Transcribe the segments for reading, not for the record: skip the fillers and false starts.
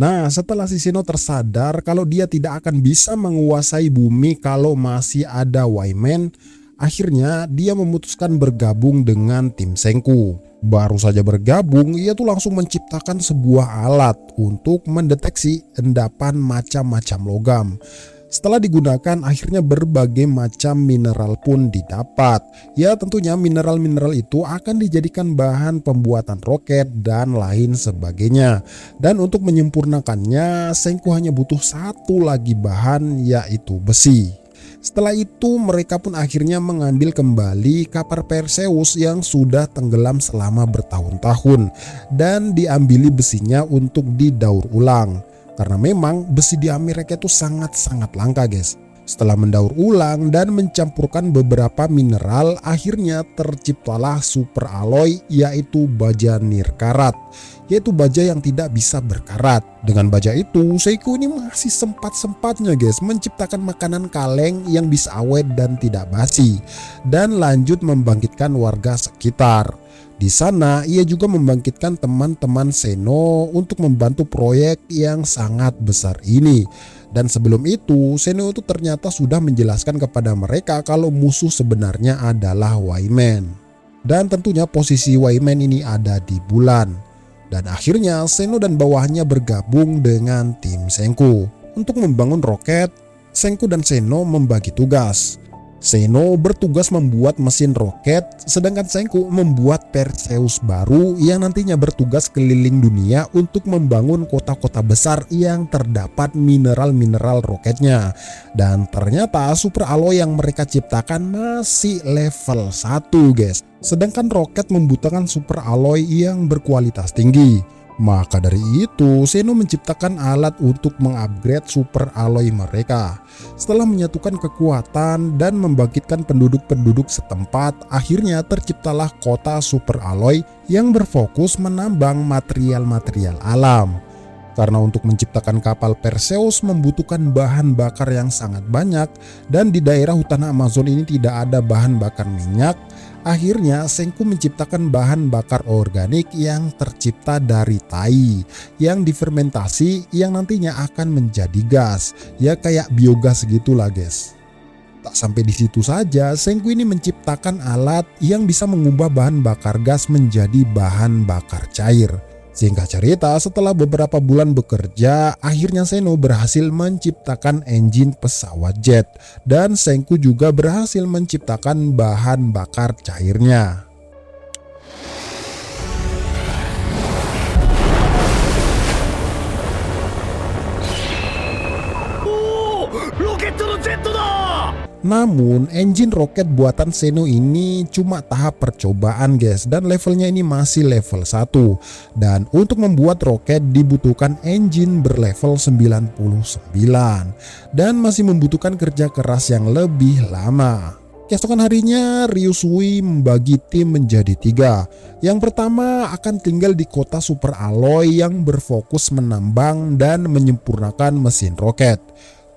Nah, setelah si Seno tersadar kalau dia tidak akan bisa menguasai bumi kalau masih ada Wyman, akhirnya dia memutuskan bergabung dengan tim Senku. Baru saja bergabung, ia tuh langsung menciptakan sebuah alat untuk mendeteksi endapan macam-macam logam. Setelah digunakan, akhirnya berbagai macam mineral pun didapat. Ya, tentunya mineral-mineral itu akan dijadikan bahan pembuatan roket dan lain sebagainya. Dan untuk menyempurnakannya, Senku hanya butuh satu lagi bahan, yaitu besi. Setelah itu mereka pun akhirnya mengambil kembali kapal Perseus yang sudah tenggelam selama bertahun-tahun dan diambili besinya untuk didaur ulang. Karena memang besi di Amerika itu sangat-sangat langka, guys. Setelah mendaur ulang dan mencampurkan beberapa mineral, akhirnya terciptalah super alloy, yaitu baja nirkarat, yaitu baja yang tidak bisa berkarat. Dengan baja itu, Seiko ini masih sempat-sempatnya, guys, menciptakan makanan kaleng yang bisa awet dan tidak basi, dan lanjut membangkitkan warga sekitar. Di sana ia juga membangkitkan teman-teman Seno untuk membantu proyek yang sangat besar ini. Dan sebelum itu Seno itu ternyata sudah menjelaskan kepada mereka kalau musuh sebenarnya adalah Wyman. Dan tentunya posisi Wyman ini ada di bulan. Dan akhirnya Seno dan bawahnya bergabung dengan tim Senku. Untuk membangun roket, Senku dan Seno membagi tugas. Seno bertugas membuat mesin roket, sedangkan Senku membuat Perseus baru yang nantinya bertugas keliling dunia untuk membangun kota-kota besar yang terdapat mineral-mineral roketnya. Dan ternyata super alloy yang mereka ciptakan masih level 1, guys. Sedangkan roket membutuhkan super alloy yang berkualitas tinggi. Maka dari itu, Seno menciptakan alat untuk mengupgrade super alloy mereka. Setelah menyatukan kekuatan dan membangkitkan penduduk-penduduk setempat, akhirnya terciptalah kota super alloy yang berfokus menambang material-material alam. Karena untuk menciptakan kapal Perseus membutuhkan bahan bakar yang sangat banyak dan di daerah hutan Amazon ini tidak ada bahan bakar minyak. Akhirnya Senku menciptakan bahan bakar organik yang tercipta dari tai yang difermentasi yang nantinya akan menjadi gas. Ya kayak biogas gitulah, guys. Tak sampai di situ saja, Senku ini menciptakan alat yang bisa mengubah bahan bakar gas menjadi bahan bakar cair. Singkat cerita, setelah beberapa bulan bekerja, akhirnya Seno berhasil menciptakan engine pesawat jet dan Senku juga berhasil menciptakan bahan bakar cairnya. Namun engine roket buatan Seno ini cuma tahap percobaan, guys, dan levelnya ini masih level 1. Dan untuk membuat roket dibutuhkan engine berlevel 99 dan masih membutuhkan kerja keras yang lebih lama. Keesokan harinya Ryusui membagi tim menjadi 3. Yang pertama akan tinggal di kota super alloy yang berfokus menambang dan menyempurnakan mesin roket.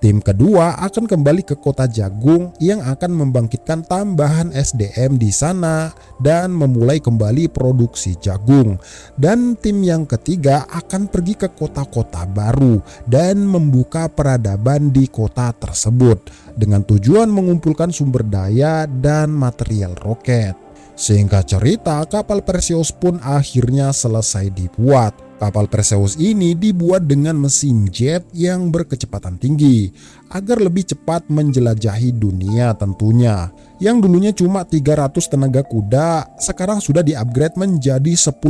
Tim kedua akan kembali ke kota jagung yang akan membangkitkan tambahan SDM di sana dan memulai kembali produksi jagung. Dan tim yang ketiga akan pergi ke kota-kota baru dan membuka peradaban di kota tersebut dengan tujuan mengumpulkan sumber daya dan material roket. Singkat cerita, kapal Perseus pun akhirnya selesai dibuat. Kapal Perseus ini dibuat dengan mesin jet yang berkecepatan tinggi agar lebih cepat menjelajahi dunia tentunya. Yang dulunya cuma 300 tenaga kuda, sekarang sudah di-upgrade menjadi 10.000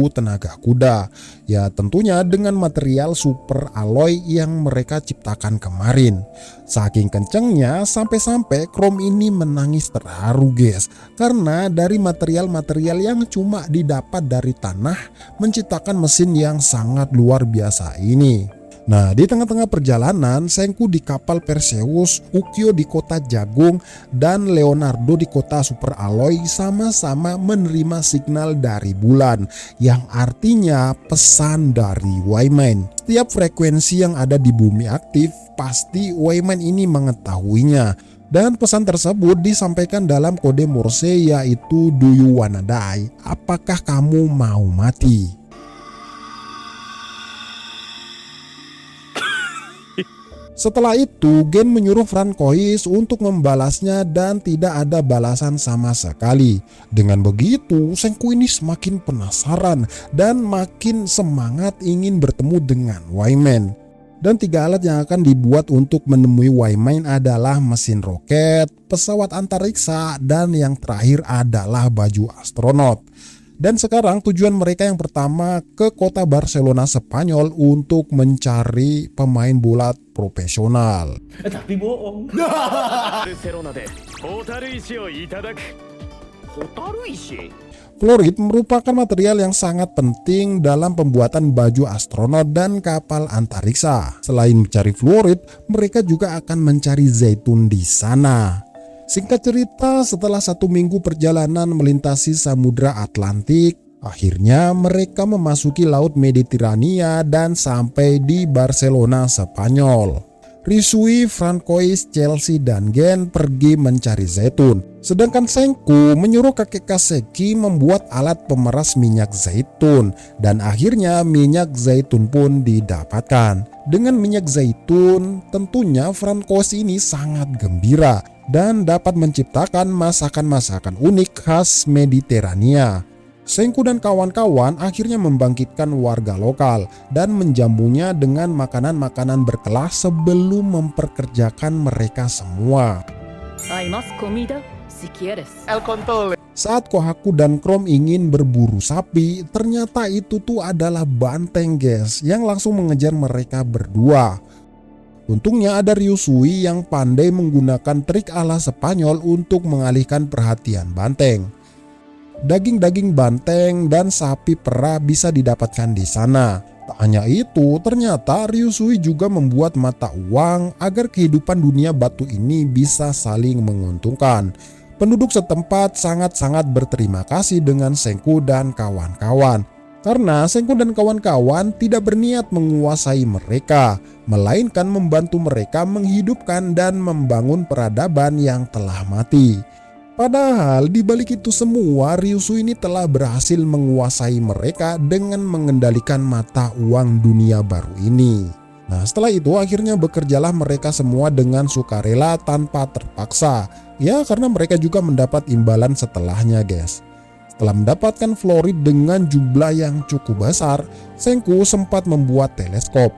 tenaga kuda. Ya tentunya dengan material super alloy yang mereka ciptakan kemarin. Saking kencengnya sampai-sampai Chrome ini menangis terharu, guys. Karena dari material-material yang cuma didapat dari tanah menciptakan mesin yang sangat luar biasa ini. Nah, di tengah-tengah perjalanan, Senku di kapal Perseus, Ukyo di kota jagung, dan Leonardo di kota super alloy sama-sama menerima signal dari bulan yang artinya pesan dari Wyman. Setiap frekuensi yang ada di bumi aktif, pasti Wyman ini mengetahuinya. Dan pesan tersebut disampaikan dalam kode Morse, yaitu "Do you wanna die?" Apakah kamu mau mati? Setelah itu, Gen menyuruh Francois untuk membalasnya dan tidak ada balasan sama sekali. Dengan begitu, Senku ini semakin penasaran dan makin semangat ingin bertemu dengan Wyman. Dan 3 alat yang akan dibuat untuk menemui Wyman adalah mesin roket, pesawat antariksa, dan yang terakhir adalah baju astronot. Dan sekarang tujuan mereka yang pertama ke kota Barcelona Spanyol untuk mencari pemain bola profesional. Tapi bohong. Fluorid merupakan material yang sangat penting dalam pembuatan baju astronot dan kapal antariksa. Selain mencari fluorid, mereka juga akan mencari zaitun di sana. Singkat cerita, setelah 1 minggu perjalanan melintasi Samudra Atlantik, akhirnya mereka memasuki Laut Mediterania dan sampai di Barcelona, Spanyol. Risui, Francois, Chelsea, dan Gen pergi mencari zaitun. Sedangkan Senku menyuruh kakek Kaseki membuat alat pemeras minyak zaitun. Dan akhirnya minyak zaitun pun didapatkan. Dengan minyak zaitun, tentunya Francois ini sangat gembira dan dapat menciptakan masakan-masakan unik khas Mediterania. Senku dan kawan-kawan akhirnya membangkitkan warga lokal dan menjamunya dengan makanan-makanan berkelas sebelum memperkerjakan mereka semua. Saat Kohaku dan Chrome ingin berburu sapi, ternyata itu tuh adalah banteng, guys, yang langsung mengejar mereka berdua. Untungnya ada Ryusui yang pandai menggunakan trik ala Spanyol untuk mengalihkan perhatian banteng. Daging-daging banteng dan sapi perah bisa didapatkan di sana. Tak hanya itu, ternyata Ryusui juga membuat mata uang agar kehidupan dunia batu ini bisa saling menguntungkan. Penduduk setempat sangat-sangat berterima kasih dengan Senku dan kawan-kawan. Karena Senku dan kawan-kawan tidak berniat menguasai mereka, melainkan membantu mereka menghidupkan dan membangun peradaban yang telah mati. Padahal di balik itu semua, Ryusui ini telah berhasil menguasai mereka dengan mengendalikan mata uang dunia baru ini. Nah, setelah itu akhirnya bekerjalah mereka semua dengan sukarela tanpa terpaksa. Ya, karena mereka juga mendapat imbalan setelahnya, guys. Setelah mendapatkan fluorid dengan jumlah yang cukup besar, Senku sempat membuat teleskop.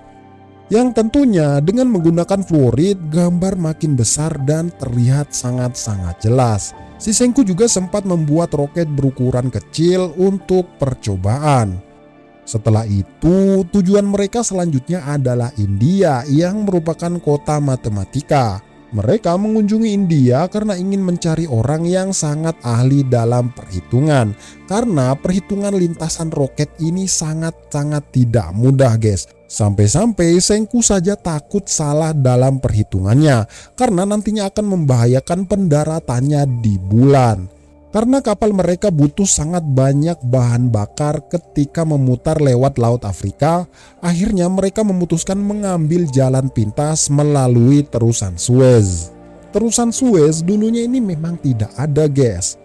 Yang tentunya dengan menggunakan fluorid, gambar makin besar dan terlihat sangat-sangat jelas. Si Senku juga sempat membuat roket berukuran kecil untuk percobaan. Setelah itu, tujuan mereka selanjutnya adalah India yang merupakan kota matematika. Mereka mengunjungi India karena ingin mencari orang yang sangat ahli dalam perhitungan. Karena perhitungan lintasan roket ini sangat-sangat tidak mudah, guys. Sampai-sampai Senku saja takut salah dalam perhitungannya karena nantinya akan membahayakan pendaratannya di bulan. Karena kapal mereka butuh sangat banyak bahan bakar ketika memutar lewat Laut Afrika, akhirnya mereka memutuskan mengambil jalan pintas melalui terusan Suez. Terusan Suez dulunya ini memang tidak ada, guys.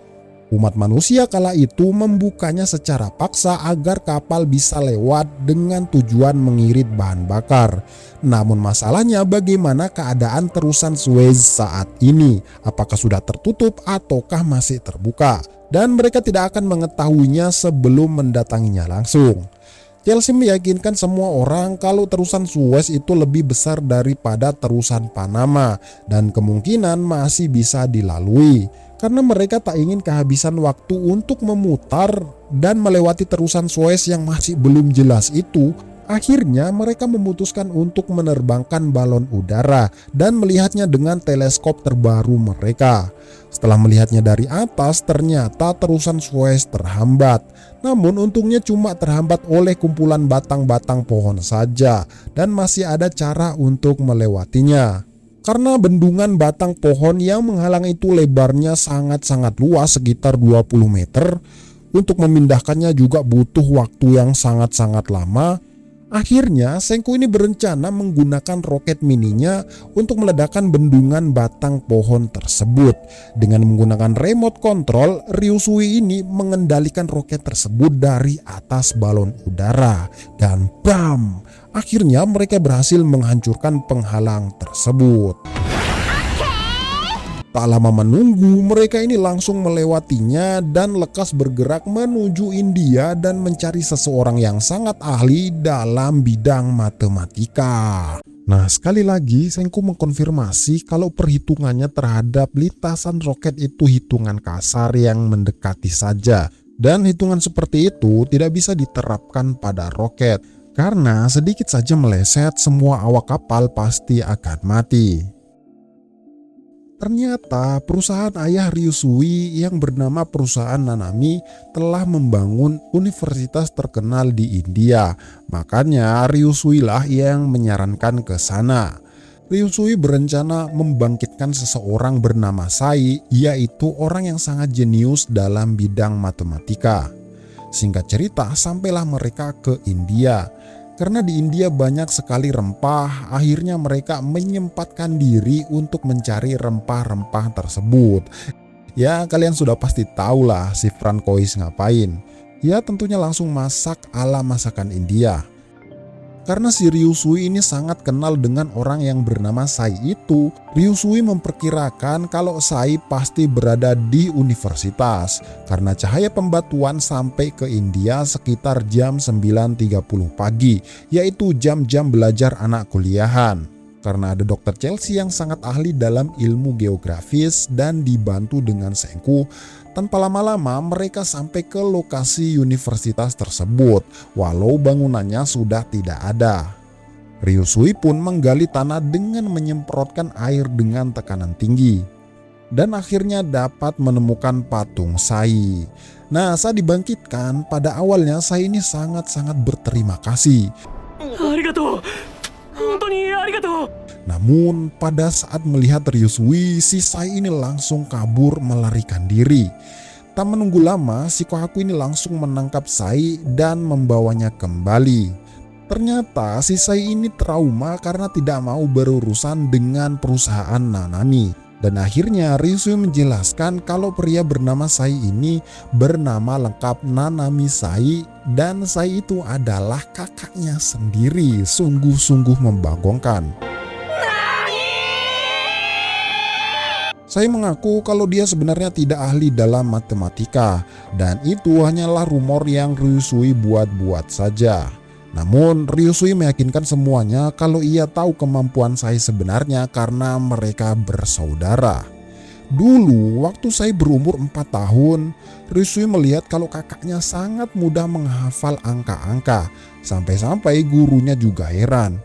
Umat manusia kala itu membukanya secara paksa agar kapal bisa lewat dengan tujuan mengirit bahan bakar. Namun masalahnya bagaimana keadaan terusan Suez saat ini? Apakah sudah tertutup ataukah masih terbuka? Dan mereka tidak akan mengetahuinya sebelum mendatanginya langsung. Chelsea meyakinkan semua orang kalau terusan Suez itu lebih besar daripada terusan Panama dan kemungkinan masih bisa dilalui. Karena mereka tak ingin kehabisan waktu untuk memutar dan melewati terusan Suez yang masih belum jelas itu, akhirnya mereka memutuskan untuk menerbangkan balon udara dan melihatnya dengan teleskop terbaru mereka. Setelah melihatnya dari atas, ternyata terusan Suez terhambat. Namun untungnya cuma terhambat oleh kumpulan batang-batang pohon saja dan masih ada cara untuk melewatinya. Karena bendungan batang pohon yang menghalang itu lebarnya sangat-sangat luas, sekitar 20 meter. Untuk memindahkannya juga butuh waktu yang sangat-sangat lama. Akhirnya Senku ini berencana menggunakan roket mininya untuk meledakkan bendungan batang pohon tersebut. Dengan menggunakan remote control, Ryusui ini mengendalikan roket tersebut dari atas balon udara. Dan bam! Akhirnya mereka berhasil menghancurkan penghalang tersebut. Tak lama menunggu, mereka ini langsung melewatinya dan lekas bergerak menuju India dan mencari seseorang yang sangat ahli dalam bidang matematika. Nah, sekali lagi Sengku mengkonfirmasi kalau perhitungannya terhadap lintasan roket itu hitungan kasar yang mendekati saja. Dan hitungan seperti itu tidak bisa diterapkan pada roket. Karena sedikit saja meleset, semua awak kapal pasti akan mati. Ternyata perusahaan ayah Ryusui yang bernama perusahaan Nanami telah membangun universitas terkenal di India. Makanya Ryusui lah yang menyarankan ke sana. Ryusui berencana membangkitkan seseorang bernama Sai, yaitu orang yang sangat jenius dalam bidang matematika. Singkat cerita, sampailah mereka ke India. Karena di India banyak sekali rempah, akhirnya mereka menyempatkan diri untuk mencari rempah-rempah tersebut. Ya, kalian sudah pasti tahu lah si Francois ngapain. Ya, tentunya langsung masak ala masakan India. Karena si Ryusui ini sangat kenal dengan orang yang bernama Sai itu, Ryusui memperkirakan kalau Sai pasti berada di universitas. Karena cahaya pembatuan sampai ke India sekitar jam 9.30 pagi, yaitu jam-jam belajar anak kuliahan. Karena ada Dr. Chelsea yang sangat ahli dalam ilmu geografis dan dibantu dengan Sengku, tanpa lama-lama mereka sampai ke lokasi universitas tersebut, walau bangunannya sudah tidak ada. Ryusui pun menggali tanah dengan menyemprotkan air dengan tekanan tinggi. Dan akhirnya dapat menemukan patung Sai. Nah, saat dibangkitkan, pada awalnya Sai ini sangat-sangat berterima kasih. Arigatou. Namun pada saat melihat Ryusui, si Sai ini langsung kabur melarikan diri. Tak menunggu lama, si Kohaku ini langsung menangkap Sai dan membawanya kembali. Ternyata si Sai ini trauma karena tidak mau berurusan dengan perusahaan Nanami. Dan akhirnya Ryusui menjelaskan kalau pria bernama Sai ini bernama lengkap Nanami Sai, dan Sai itu adalah kakaknya sendiri. Sungguh-sungguh membagongkan. Sai mengaku kalau dia sebenarnya tidak ahli dalam matematika, dan itu hanyalah rumor yang Ryusui buat-buat saja. Namun Ryusui meyakinkan semuanya kalau ia tahu kemampuan Sai sebenarnya karena mereka bersaudara. Dulu waktu Sai berumur 4 tahun, Ryusui melihat kalau kakaknya sangat mudah menghafal angka-angka, sampai-sampai gurunya juga heran.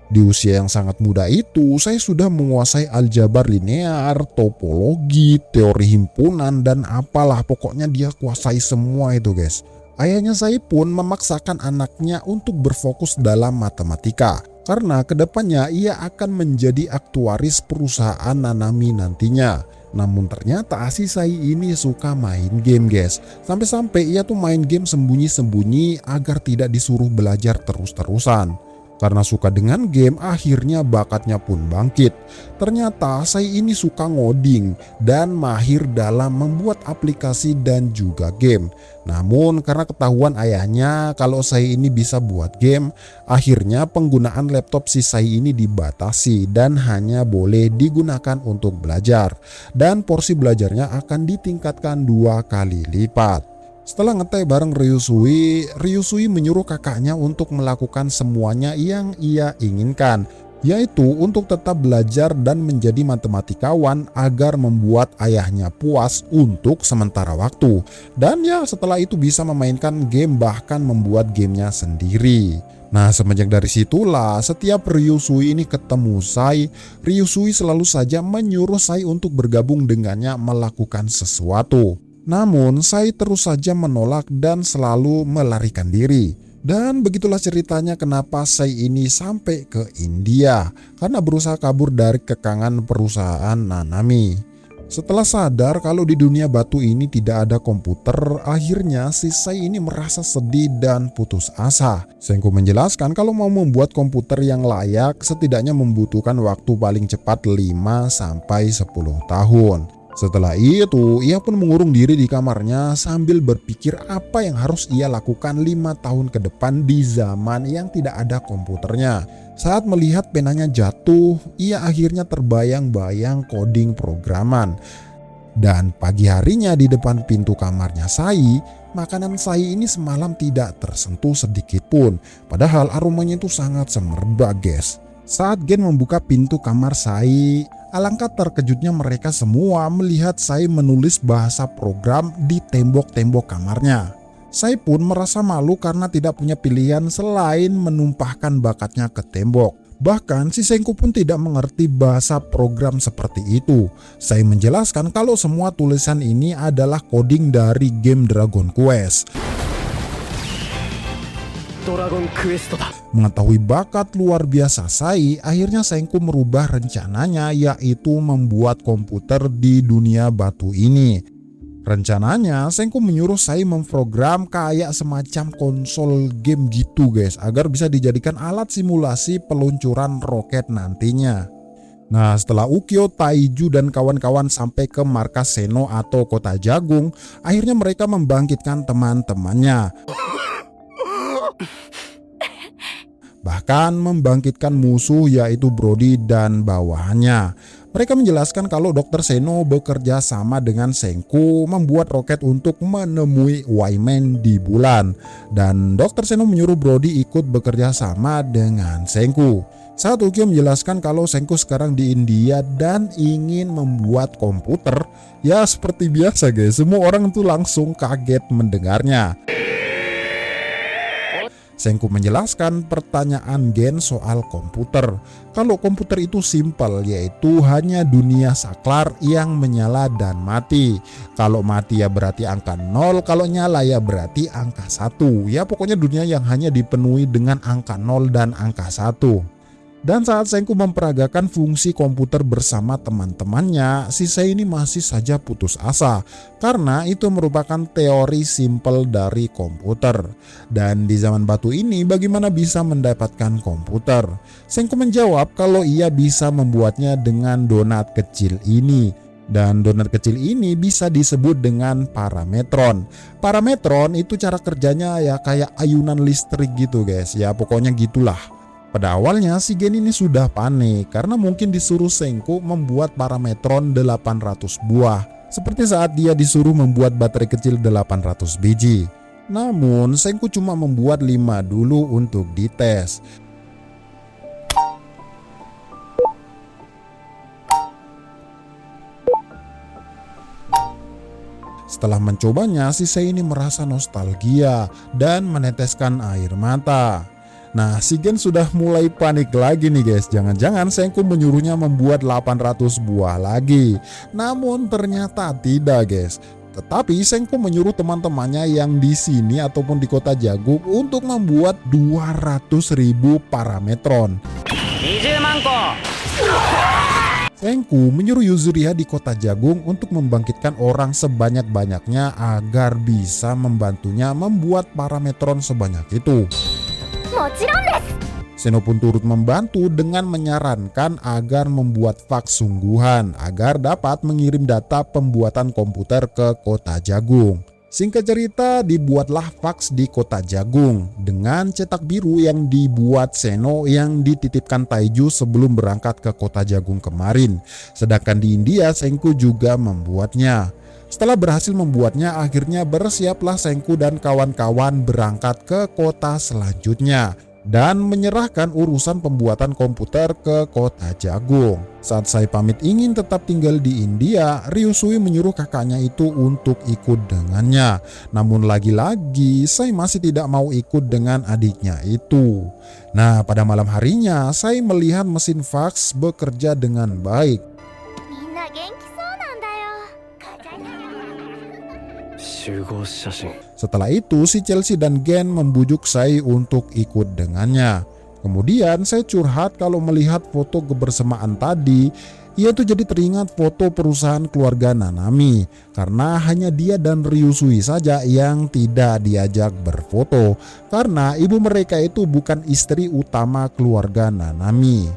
Di usia yang sangat muda itu, saya sudah menguasai aljabar linear, topologi, teori himpunan, dan apalah, pokoknya dia kuasai semua itu guys. Ayahnya saya pun memaksakan anaknya untuk berfokus dalam matematika, karena kedepannya ia akan menjadi aktuaris perusahaan Nanami nantinya. Namun ternyata si Sai ini suka main game guys. Sampai-sampai ia tuh main game sembunyi-sembunyi agar tidak disuruh belajar terus-terusan. Karena suka dengan game, akhirnya bakatnya pun bangkit. Ternyata Sai ini suka ngoding dan mahir dalam membuat aplikasi dan juga game. Namun karena ketahuan ayahnya kalau Sai ini bisa buat game, akhirnya penggunaan laptop si Sai ini dibatasi dan hanya boleh digunakan untuk belajar. Dan porsi belajarnya akan ditingkatkan 2 kali lipat. Setelah ngeteh bareng Ryusui menyuruh kakaknya untuk melakukan semuanya yang ia inginkan, yaitu untuk tetap belajar dan menjadi matematikawan agar membuat ayahnya puas untuk sementara waktu. Dan ya setelah itu bisa memainkan game, bahkan membuat gamenya sendiri. Nah, semenjak dari situlah setiap Ryusui ini ketemu Sai, Ryusui selalu saja menyuruh Sai untuk bergabung dengannya melakukan sesuatu. Namun Sai terus saja menolak dan selalu melarikan diri. Dan begitulah ceritanya kenapa Sai ini sampai ke India, karena berusaha kabur dari kekangan perusahaan Nanami. Setelah sadar kalau di dunia batu ini tidak ada komputer, akhirnya si Sai ini merasa sedih dan putus asa. Sengku menjelaskan kalau mau membuat komputer yang layak setidaknya membutuhkan waktu paling cepat 5-10 tahun. Setelah itu, ia pun mengurung diri di kamarnya sambil berpikir apa yang harus ia lakukan 5 tahun ke depan di zaman yang tidak ada komputernya. Saat melihat penanya jatuh, ia akhirnya terbayang-bayang coding programan. Dan pagi harinya di depan pintu kamarnya Sai, makanan Sai ini semalam tidak tersentuh sedikit pun. Padahal aromanya itu sangat semerbak, guys. Saat Gen membuka pintu kamar Sai, alangkah terkejutnya mereka semua melihat Sai menulis bahasa program di tembok-tembok kamarnya. Sai pun merasa malu karena tidak punya pilihan selain menumpahkan bakatnya ke tembok. Bahkan si Senku pun tidak mengerti bahasa program seperti itu. Sai menjelaskan kalau semua tulisan ini adalah coding dari game Dragon Quest. Mengetahui bakat luar biasa Sai, akhirnya Senku merubah rencananya, yaitu membuat komputer di dunia batu ini. Rencananya Senku menyuruh Sai memprogram kayak semacam konsol game gitu, guys, agar bisa dijadikan alat simulasi peluncuran roket nantinya. Nah, setelah Ukyo, Taiju dan kawan-kawan sampai ke markas Seno atau kota jagung, akhirnya mereka membangkitkan teman-temannya. Bahkan membangkitkan musuh yaitu Brody dan bawahannya. Mereka menjelaskan kalau Dr. Seno bekerja sama dengan Senku membuat roket untuk menemui Wyman di bulan. Dan Dr. Seno menyuruh Brody ikut bekerja sama dengan Senku. Saat Ukyo menjelaskan kalau Senku sekarang di India dan ingin membuat komputer, ya seperti biasa guys, semua orang tuh langsung kaget mendengarnya. Senku menjelaskan pertanyaan Gen soal komputer. Kalau komputer itu simpel, yaitu hanya dunia saklar yang menyala dan mati. Kalau mati ya berarti angka 0, kalau nyala ya berarti angka 1. Ya pokoknya dunia yang hanya dipenuhi dengan angka 0 dan angka 1. Dan saat Senku memperagakan fungsi komputer bersama teman-temannya, si Sai ini masih saja putus asa karena itu merupakan teori simpel dari komputer. Dan di zaman batu ini bagaimana bisa mendapatkan komputer? Senku menjawab kalau ia bisa membuatnya dengan donat kecil ini. Dan donat kecil ini bisa disebut dengan parametron. Parametron itu cara kerjanya ya kayak ayunan listrik gitu guys. Ya pokoknya gitulah. Pada awalnya si Gen ini sudah panik karena mungkin disuruh Senku membuat parametron 800 buah. Seperti saat dia disuruh membuat baterai kecil 800 biji. Namun Senku cuma membuat 5 dulu untuk dites. Setelah mencobanya, si Sai ini merasa nostalgia dan meneteskan air mata. Nah, si Gen sudah mulai panik lagi nih guys. Jangan-jangan Senku menyuruhnya membuat 800 buah lagi. Namun ternyata tidak guys. Tetapi Senku menyuruh teman-temannya yang di sini ataupun di kota jagung untuk membuat 200.000 parametron. Senku menyuruh Yuzuriha di kota jagung untuk membangkitkan orang sebanyak-banyaknya agar bisa membantunya membuat parametron sebanyak itu. Seno pun turut membantu dengan menyarankan agar membuat fax sungguhan agar dapat mengirim data pembuatan komputer ke kota jagung. Singkat cerita, dibuatlah fax di kota jagung dengan cetak biru yang dibuat Seno yang dititipkan Taiju sebelum berangkat ke kota jagung kemarin. Sedangkan di India, Senku juga membuatnya. Setelah berhasil membuatnya, akhirnya bersiaplah Senku dan kawan-kawan berangkat ke kota selanjutnya dan menyerahkan urusan pembuatan komputer ke kota jagung. Saat Sai pamit ingin tetap tinggal di India, Ryusui menyuruh kakaknya itu untuk ikut dengannya. Namun lagi-lagi Sai masih tidak mau ikut dengan adiknya itu. Nah, pada malam harinya Sai melihat mesin fax bekerja dengan baik. Setelah itu si Chelsea dan Gen membujuk Sai untuk ikut dengannya. Kemudian Sai curhat kalau melihat foto kebersamaan tadi, ia tuh jadi teringat foto perusahaan keluarga Nanami karena hanya dia dan Ryusui saja yang tidak diajak berfoto karena ibu mereka itu bukan istri utama keluarga Nanami.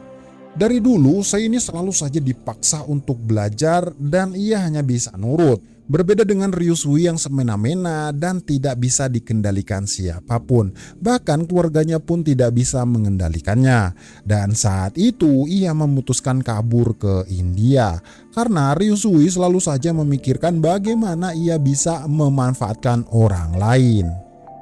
Dari dulu, Sei ini selalu saja dipaksa untuk belajar dan ia hanya bisa nurut. Berbeda dengan Ryusui yang semena-mena dan tidak bisa dikendalikan siapapun. Bahkan keluarganya pun tidak bisa mengendalikannya. Dan saat itu ia memutuskan kabur ke India. Karena Ryusui selalu saja memikirkan bagaimana ia bisa memanfaatkan orang lain.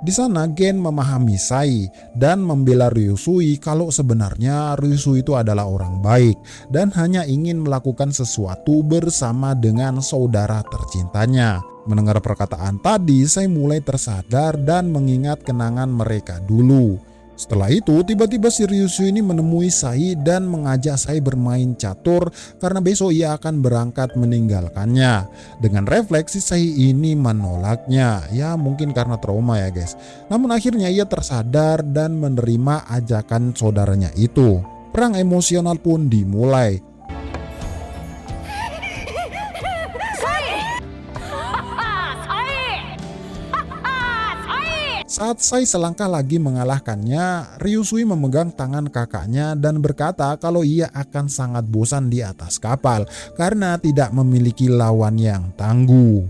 Di sana Gen memahami Sai dan membela Ryusui kalau sebenarnya Ryusui itu adalah orang baik dan hanya ingin melakukan sesuatu bersama dengan saudara tercintanya. Mendengar perkataan tadi, Sai mulai tersadar dan mengingat kenangan mereka dulu. Setelah itu, tiba-tiba si Ryusui ini menemui Sai dan mengajak Sai bermain catur karena besok ia akan berangkat meninggalkannya. Dengan refleksi Sai ini menolaknya, ya mungkin karena trauma ya guys. Namun akhirnya ia tersadar dan menerima ajakan saudaranya itu. Perang emosional pun dimulai. Saat Sai selangkah lagi mengalahkannya, Ryusui memegang tangan kakaknya dan berkata kalau ia akan sangat bosan di atas kapal karena tidak memiliki lawan yang tangguh.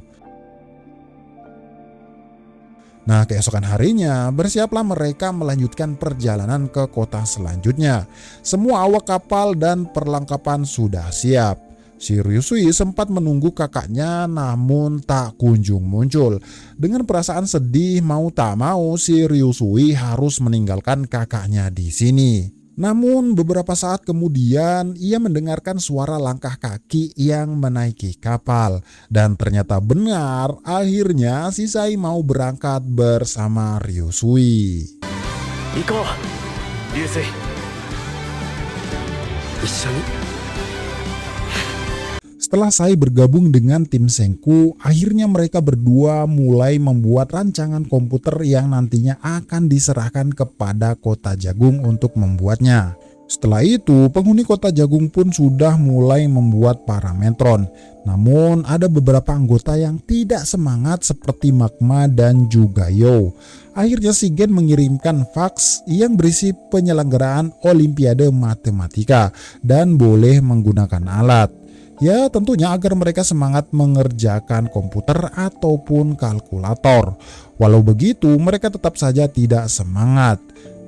Nah, keesokan harinya bersiaplah mereka melanjutkan perjalanan ke kota selanjutnya. Semua awak kapal dan perlengkapan sudah siap. Si Ryusui sempat menunggu kakaknya namun tak kunjung muncul. Dengan perasaan sedih mau tak mau si Ryusui harus meninggalkan kakaknya di sini. Namun beberapa saat kemudian ia mendengarkan suara langkah kaki yang menaiki kapal. Dan ternyata benar, akhirnya si Sai mau berangkat bersama Ryusui. Iko, Ryusui. Ishoni. Setelah Sai bergabung dengan tim Senku, akhirnya mereka berdua mulai membuat rancangan komputer yang nantinya akan diserahkan kepada Kota Jagung untuk membuatnya. Setelah itu, penghuni Kota Jagung pun sudah mulai membuat parametron. Namun ada beberapa anggota yang tidak semangat seperti Magma dan juga Yo. Akhirnya si Gen mengirimkan fax yang berisi penyelenggaraan Olimpiade Matematika dan boleh menggunakan alat. Ya tentunya agar mereka semangat mengerjakan komputer ataupun kalkulator. Walau begitu mereka tetap saja tidak semangat.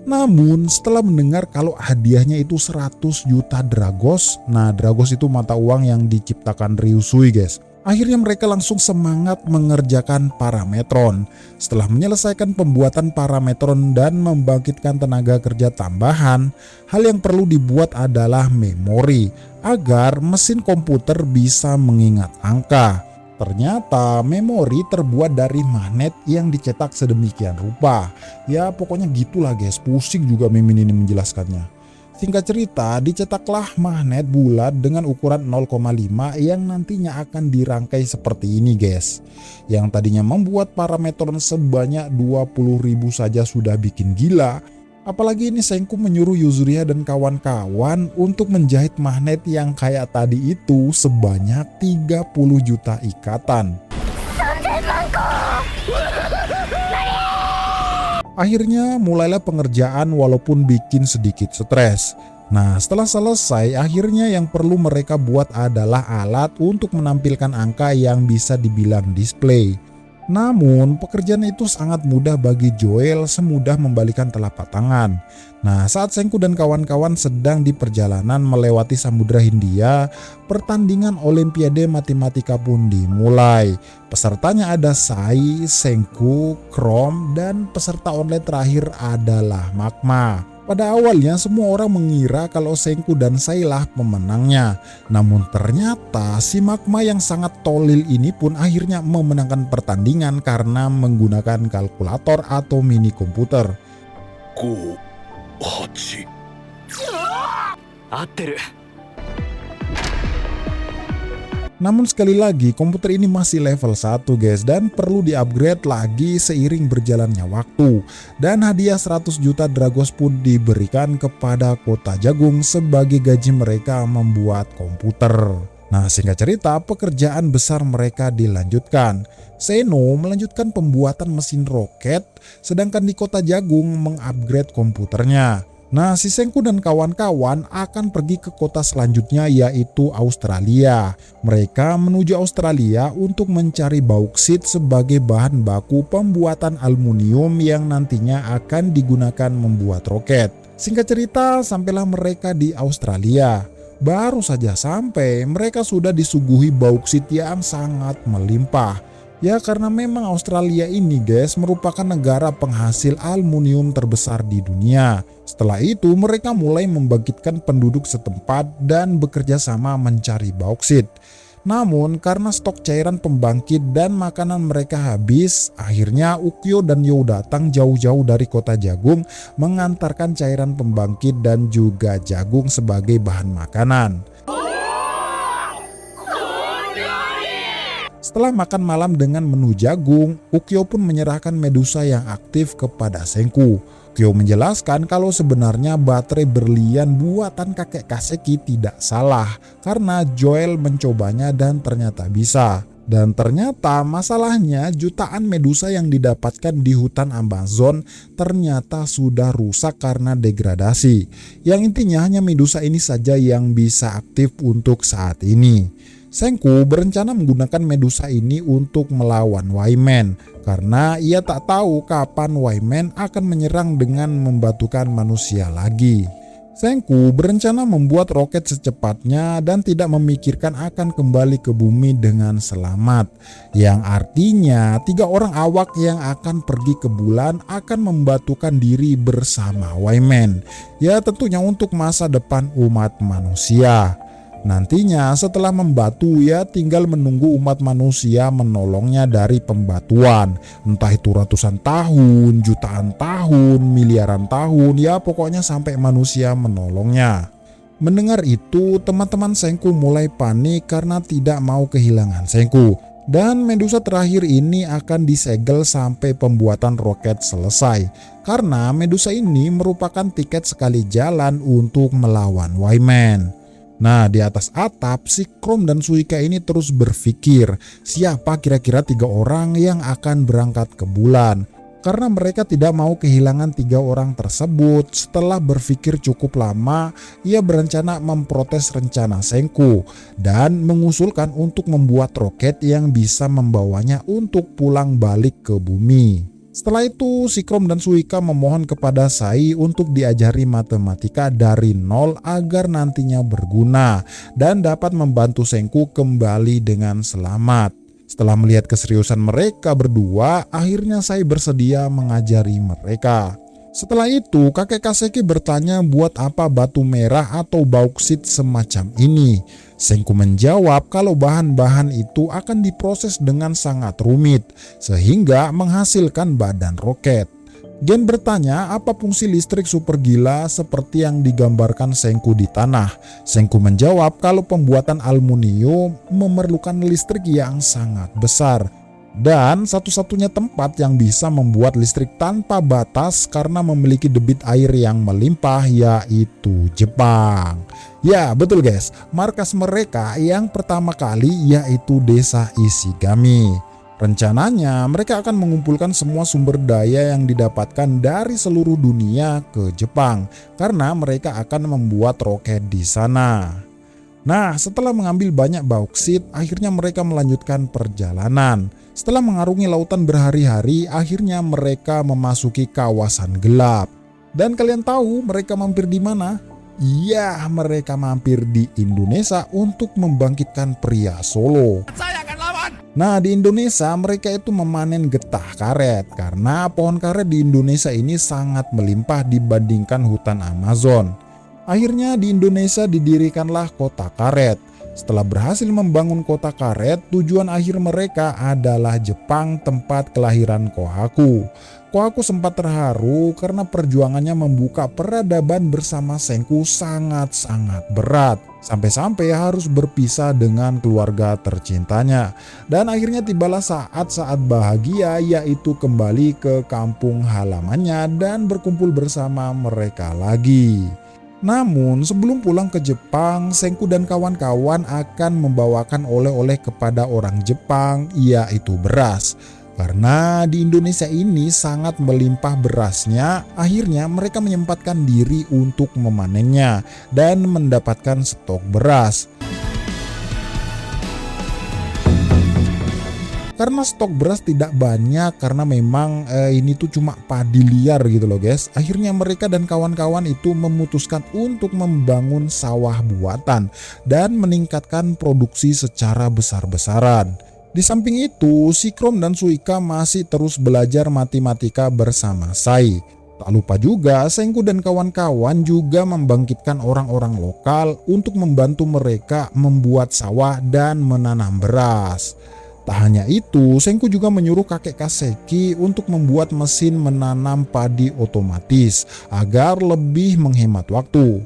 Namun setelah mendengar kalau hadiahnya itu 100 juta Dragos. Nah Dragos itu mata uang yang diciptakan Ryusui guys. Akhirnya mereka langsung semangat mengerjakan parametron. Setelah menyelesaikan pembuatan parametron dan membangkitkan tenaga kerja tambahan, hal yang perlu dibuat adalah memori agar mesin komputer bisa mengingat angka. Ternyata memori terbuat dari magnet yang dicetak sedemikian rupa. Ya pokoknya gitulah guys, pusing juga Mimin ini menjelaskannya. Singkat cerita, dicetaklah magnet bulat dengan ukuran 0,5 yang nantinya akan dirangkai seperti ini guys. Yang tadinya membuat parametron sebanyak 20.000 saja sudah bikin gila. Apalagi ini Senku menyuruh Yuzuriha dan kawan-kawan untuk menjahit magnet yang kayak tadi itu sebanyak 30 juta ikatan. Akhirnya mulailah pengerjaan walaupun bikin sedikit stres. Nah setelah selesai akhirnya yang perlu mereka buat adalah alat untuk menampilkan angka yang bisa dibilang display. Namun pekerjaan itu sangat mudah bagi Joel, semudah membalikan telapak tangan. Nah saat Senku dan kawan-kawan sedang di perjalanan melewati Samudra Hindia, pertandingan Olimpiade Matematika pun dimulai. Pesertanya ada Sai, Senku, Chrome, dan peserta online terakhir adalah Magma. Pada awalnya semua orang mengira kalau Senku dan Sai lah pemenangnya. Namun ternyata si Magma yang sangat tolil ini pun akhirnya memenangkan pertandingan karena menggunakan kalkulator atau mini komputer. 5、8。合ってる。 Namun sekali lagi komputer ini masih level 1 guys dan perlu di-upgrade lagi seiring berjalannya waktu. Dan hadiah 100 juta Dragos pun diberikan kepada Kota Jagung sebagai gaji mereka membuat komputer. Nah singkat cerita pekerjaan besar mereka dilanjutkan. Seno melanjutkan pembuatan mesin roket sedangkan di Kota Jagung mengupgrade komputernya. Nah, si Senku dan kawan-kawan akan pergi ke kota selanjutnya yaitu Australia. Mereka menuju Australia untuk mencari bauksit sebagai bahan baku pembuatan aluminium yang nantinya akan digunakan membuat roket. Singkat cerita, sampailah mereka di Australia. Baru saja sampai, mereka sudah disuguhi bauksit yang sangat melimpah. Ya, karena memang Australia ini guys merupakan negara penghasil aluminium terbesar di dunia. Setelah itu mereka mulai membangkitkan penduduk setempat dan bekerja sama mencari bauksit. Namun karena stok cairan pembangkit dan makanan mereka habis, akhirnya Ukyo dan You datang jauh-jauh dari kota jagung mengantarkan cairan pembangkit dan juga jagung sebagai bahan makanan. Setelah makan malam dengan menu jagung, Ukyo pun menyerahkan Medusa yang aktif kepada Senku. Ukyo menjelaskan kalau sebenarnya baterai berlian buatan kakek Kaseki tidak salah karena Joel mencobanya dan ternyata bisa. Dan ternyata masalahnya jutaan Medusa yang didapatkan di hutan Amazon ternyata sudah rusak karena degradasi. Yang intinya hanya Medusa ini saja yang bisa aktif untuk saat ini. Senku berencana menggunakan Medusa ini untuk melawan Wyman karena ia tak tahu kapan Wyman akan menyerang dengan membatukan manusia lagi. Senku berencana membuat roket secepatnya dan tidak memikirkan akan kembali ke bumi dengan selamat. Yang artinya 3 orang awak yang akan pergi ke bulan akan membatukan diri bersama Wyman. Ya, tentunya untuk masa depan umat manusia. Nantinya setelah membatu ya tinggal menunggu umat manusia menolongnya dari pembatuan. Entah itu ratusan tahun, jutaan tahun, miliaran tahun, ya pokoknya sampai manusia menolongnya. Mendengar itu teman-teman Senku mulai panik karena tidak mau kehilangan Senku. Dan Medusa terakhir ini akan disegel sampai pembuatan roket selesai. Karena Medusa ini merupakan tiket sekali jalan untuk melawan Wyman. Nah, di atas atap, si Chrome dan Suika ini terus berpikir siapa kira-kira 3 orang yang akan berangkat ke bulan. Karena mereka tidak mau kehilangan 3 orang tersebut, setelah berpikir cukup lama, ia berencana memprotes rencana Senku dan mengusulkan untuk membuat roket yang bisa membawanya untuk pulang balik ke bumi. Setelah itu, si Chrome dan Suika memohon kepada Sai untuk diajari matematika dari nol agar nantinya berguna dan dapat membantu Senku kembali dengan selamat. Setelah melihat keseriusan mereka berdua, akhirnya Sai bersedia mengajari mereka. Setelah itu, kakek Kaseki bertanya buat apa batu merah atau bauksit semacam ini. Senku menjawab kalau bahan-bahan itu akan diproses dengan sangat rumit, sehingga menghasilkan badan roket. Gen bertanya apa fungsi listrik super gila seperti yang digambarkan Senku di tanah. Senku menjawab kalau pembuatan aluminium memerlukan listrik yang sangat besar. Dan satu-satunya tempat yang bisa membuat listrik tanpa batas karena memiliki debit air yang melimpah yaitu Jepang. Ya betul guys, markas mereka yang pertama kali yaitu desa Ishigami. Rencananya mereka akan mengumpulkan semua sumber daya yang didapatkan dari seluruh dunia ke Jepang karena mereka akan membuat roket di sana. Nah, setelah mengambil banyak bauksit, akhirnya mereka melanjutkan perjalanan. Setelah mengarungi lautan berhari-hari, akhirnya mereka memasuki kawasan gelap. Dan kalian tahu mereka mampir di mana? Ya, mereka mampir di Indonesia untuk membangkitkan pria Solo. Saya akan lawan. Nah, di Indonesia mereka itu memanen getah karet karena pohon karet di Indonesia ini sangat melimpah dibandingkan hutan Amazon. Akhirnya di Indonesia didirikanlah kota karet. Setelah berhasil membangun kota karet, tujuan akhir mereka adalah Jepang, tempat kelahiran Kohaku. Kohaku sempat terharu karena perjuangannya membuka peradaban bersama Senku sangat-sangat berat. Sampai-sampai harus berpisah dengan keluarga tercintanya. Dan akhirnya tibalah saat-saat bahagia, yaitu kembali ke kampung halamannya dan berkumpul bersama mereka lagi. Namun sebelum pulang ke Jepang, Senku dan kawan-kawan akan membawakan oleh-oleh kepada orang Jepang, yaitu beras. Karena di Indonesia ini sangat melimpah berasnya, akhirnya mereka menyempatkan diri untuk memanennya dan mendapatkan stok beras. Karena stok beras tidak banyak, karena memang ini tuh cuma padi liar gitu loh guys. Akhirnya mereka dan kawan-kawan itu memutuskan untuk membangun sawah buatan dan meningkatkan produksi secara besar-besaran. Di samping itu, si Chrome dan Suika masih terus belajar matematika bersama Sai. Tak lupa juga, Senku dan kawan-kawan juga membangkitkan orang-orang lokal untuk membantu mereka membuat sawah dan menanam beras. Tak hanya itu, Senku juga menyuruh kakek Kaseki untuk membuat mesin menanam padi otomatis agar lebih menghemat waktu.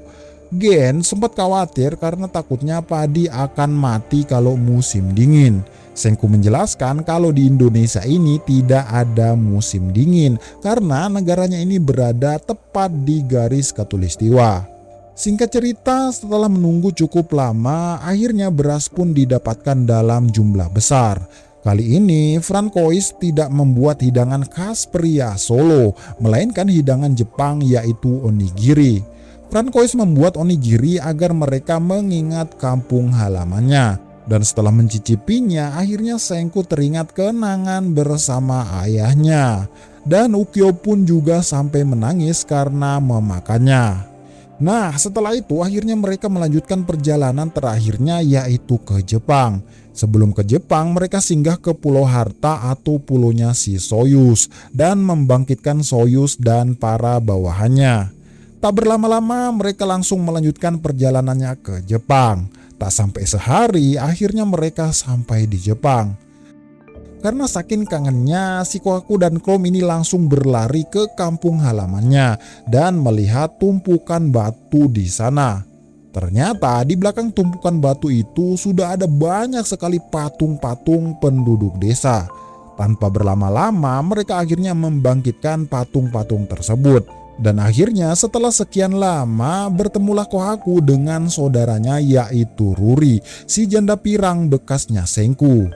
Gen sempat khawatir karena takutnya padi akan mati kalau musim dingin. Senku menjelaskan kalau di Indonesia ini tidak ada musim dingin karena negaranya ini berada tepat di garis khatulistiwa. Singkat cerita, setelah menunggu cukup lama, akhirnya beras pun didapatkan dalam jumlah besar. Kali ini, Francois tidak membuat hidangan khas pria Solo, melainkan hidangan Jepang yaitu onigiri. Francois membuat onigiri agar mereka mengingat kampung halamannya. Dan setelah mencicipinya, akhirnya Senku teringat kenangan bersama ayahnya. Dan Ukyo pun juga sampai menangis karena memakannya. Nah, setelah itu akhirnya mereka melanjutkan perjalanan terakhirnya yaitu ke Jepang. Sebelum ke Jepang, mereka singgah ke Pulau Harta atau pulaunya si Soyuz dan membangkitkan Soyuz dan para bawahannya. Tak berlama-lama mereka langsung melanjutkan perjalanannya ke Jepang. Tak sampai sehari, akhirnya mereka sampai di Jepang. Karena saking kangennya, si Kohaku dan Chrome ini langsung berlari ke kampung halamannya dan melihat tumpukan batu di sana. Ternyata di belakang tumpukan batu itu sudah ada banyak sekali patung-patung penduduk desa. Tanpa berlama-lama, mereka akhirnya membangkitkan patung-patung tersebut. Dan akhirnya setelah sekian lama bertemulah Kohaku dengan saudaranya yaitu Ruri, si janda pirang bekasnya Senku.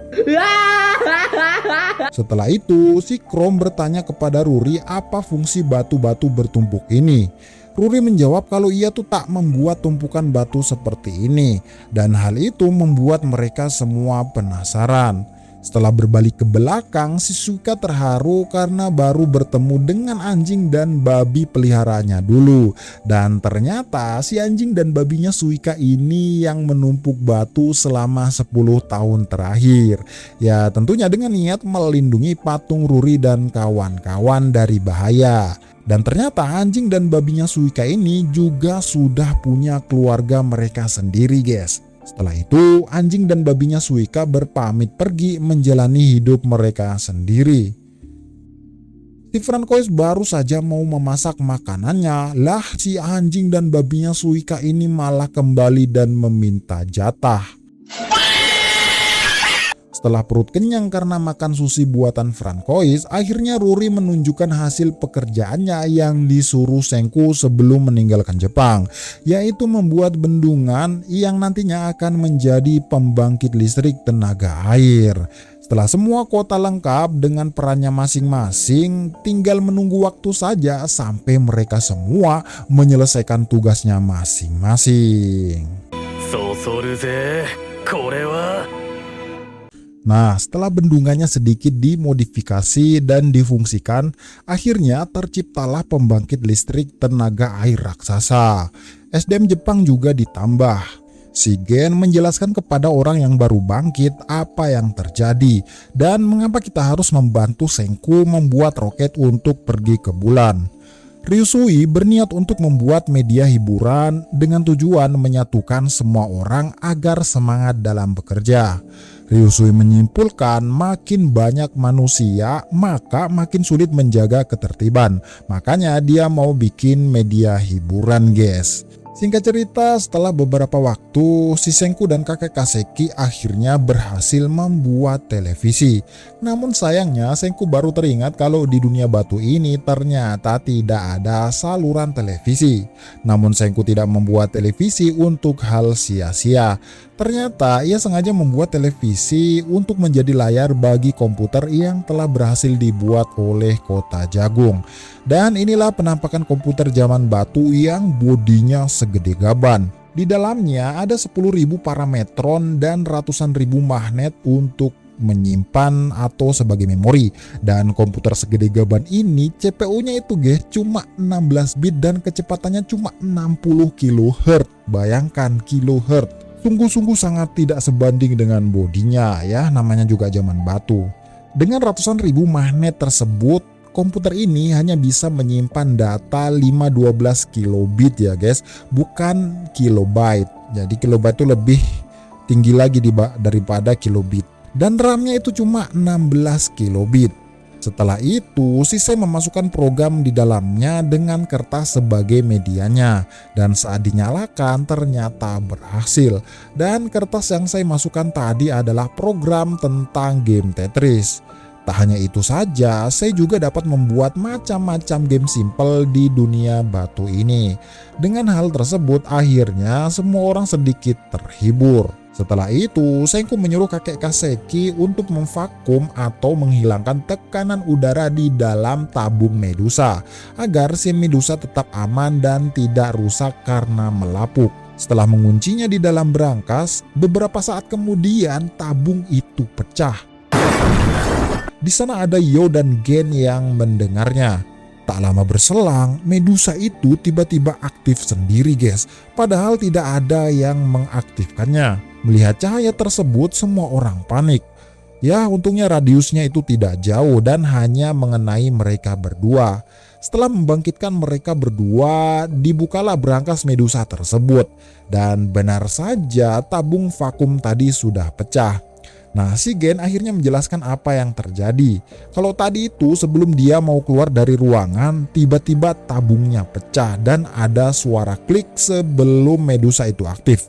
Setelah itu, si Chrome bertanya kepada Ruri apa fungsi batu-batu bertumpuk ini. Ruri menjawab kalau ia tuh tak membuat tumpukan batu seperti ini, dan hal itu membuat mereka semua penasaran. Setelah berbalik ke belakang, si Suika terharu karena baru bertemu dengan anjing dan babi peliharaannya dulu. Dan ternyata si anjing dan babinya Suika ini yang menumpuk batu selama 10 tahun terakhir. Ya tentunya dengan niat melindungi patung Ruri dan kawan-kawan dari bahaya. Dan ternyata anjing dan babinya Suika ini juga sudah punya keluarga mereka sendiri guys. Setelah itu, anjing dan babinya Suika berpamit pergi menjalani hidup mereka sendiri. Si Francois baru saja mau memasak makanannya, lah si anjing dan babinya Suika ini malah kembali dan meminta jatah. Setelah perut kenyang karena makan sushi buatan Francois, akhirnya Ruri menunjukkan hasil pekerjaannya yang disuruh Senku sebelum meninggalkan Jepang, yaitu membuat bendungan yang nantinya akan menjadi pembangkit listrik tenaga air. Setelah semua kota lengkap dengan perannya masing-masing, tinggal menunggu waktu saja sampai mereka semua menyelesaikan tugasnya masing-masing. Nah, setelah bendungannya sedikit dimodifikasi dan difungsikan, akhirnya terciptalah pembangkit listrik tenaga air raksasa. SDM Jepang juga ditambah. Si Gen menjelaskan kepada orang yang baru bangkit apa yang terjadi dan mengapa kita harus membantu Senku membuat roket untuk pergi ke bulan. Ryusui berniat untuk membuat media hiburan dengan tujuan menyatukan semua orang agar semangat dalam bekerja. Ryusui menyimpulkan makin banyak manusia maka makin sulit menjaga ketertiban. Makanya dia mau bikin media hiburan guys. Singkat cerita, setelah beberapa waktu, si Senku dan kakek Kaseki akhirnya berhasil membuat televisi. Namun sayangnya, Senku baru teringat kalau di dunia batu ini ternyata tidak ada saluran televisi. Namun Senku tidak membuat televisi untuk hal sia-sia. Ternyata ia sengaja membuat televisi untuk menjadi layar bagi komputer yang telah berhasil dibuat oleh Kota Jagung. Dan inilah penampakan komputer zaman batu yang bodinya segede gaban. Di dalamnya ada 10.000 parametron dan ratusan ribu magnet untuk menyimpan atau sebagai memori. Dan komputer segede gaban ini CPU-nya itu guys cuma 16 bit dan kecepatannya cuma 60 kHz. Bayangkan kilohertz. Sungguh-sungguh sangat tidak sebanding dengan bodinya ya, namanya juga zaman batu. Dengan ratusan ribu magnet tersebut, komputer ini hanya bisa menyimpan data 512 kilobit ya guys, bukan kilobyte. Jadi kilobyte itu lebih tinggi lagi daripada kilobit. Dan RAM-nya itu cuma 16 kilobit. Setelah itu, Shisei memasukkan program di dalamnya dengan kertas sebagai medianya. Dan saat dinyalakan ternyata berhasil. Dan kertas yang saya masukkan tadi adalah program tentang game Tetris. Tak hanya itu saja, saya juga dapat membuat macam-macam game simple di dunia batu ini. Dengan hal tersebut, akhirnya semua orang sedikit terhibur. Setelah itu, Senku menyuruh kakek Kaseki untuk memvakum atau menghilangkan tekanan udara di dalam tabung Medusa agar si Medusa tetap aman dan tidak rusak karena melapuk. Setelah menguncinya di dalam berangkas, beberapa saat kemudian tabung itu pecah. Di sana ada Yo dan Gen yang mendengarnya. Tak lama berselang, Medusa itu tiba-tiba aktif sendiri guys, padahal tidak ada yang mengaktifkannya. Melihat cahaya tersebut, semua orang panik. Ya, untungnya radiusnya itu tidak jauh dan hanya mengenai mereka berdua. Setelah membangkitkan mereka berdua, dibukalah berangkas Medusa tersebut. Dan benar saja tabung vakum tadi sudah pecah. Nah, si Gen akhirnya menjelaskan apa yang terjadi. Kalau tadi itu sebelum dia mau keluar dari ruangan, tiba-tiba tabungnya pecah dan ada suara klik sebelum Medusa itu aktif.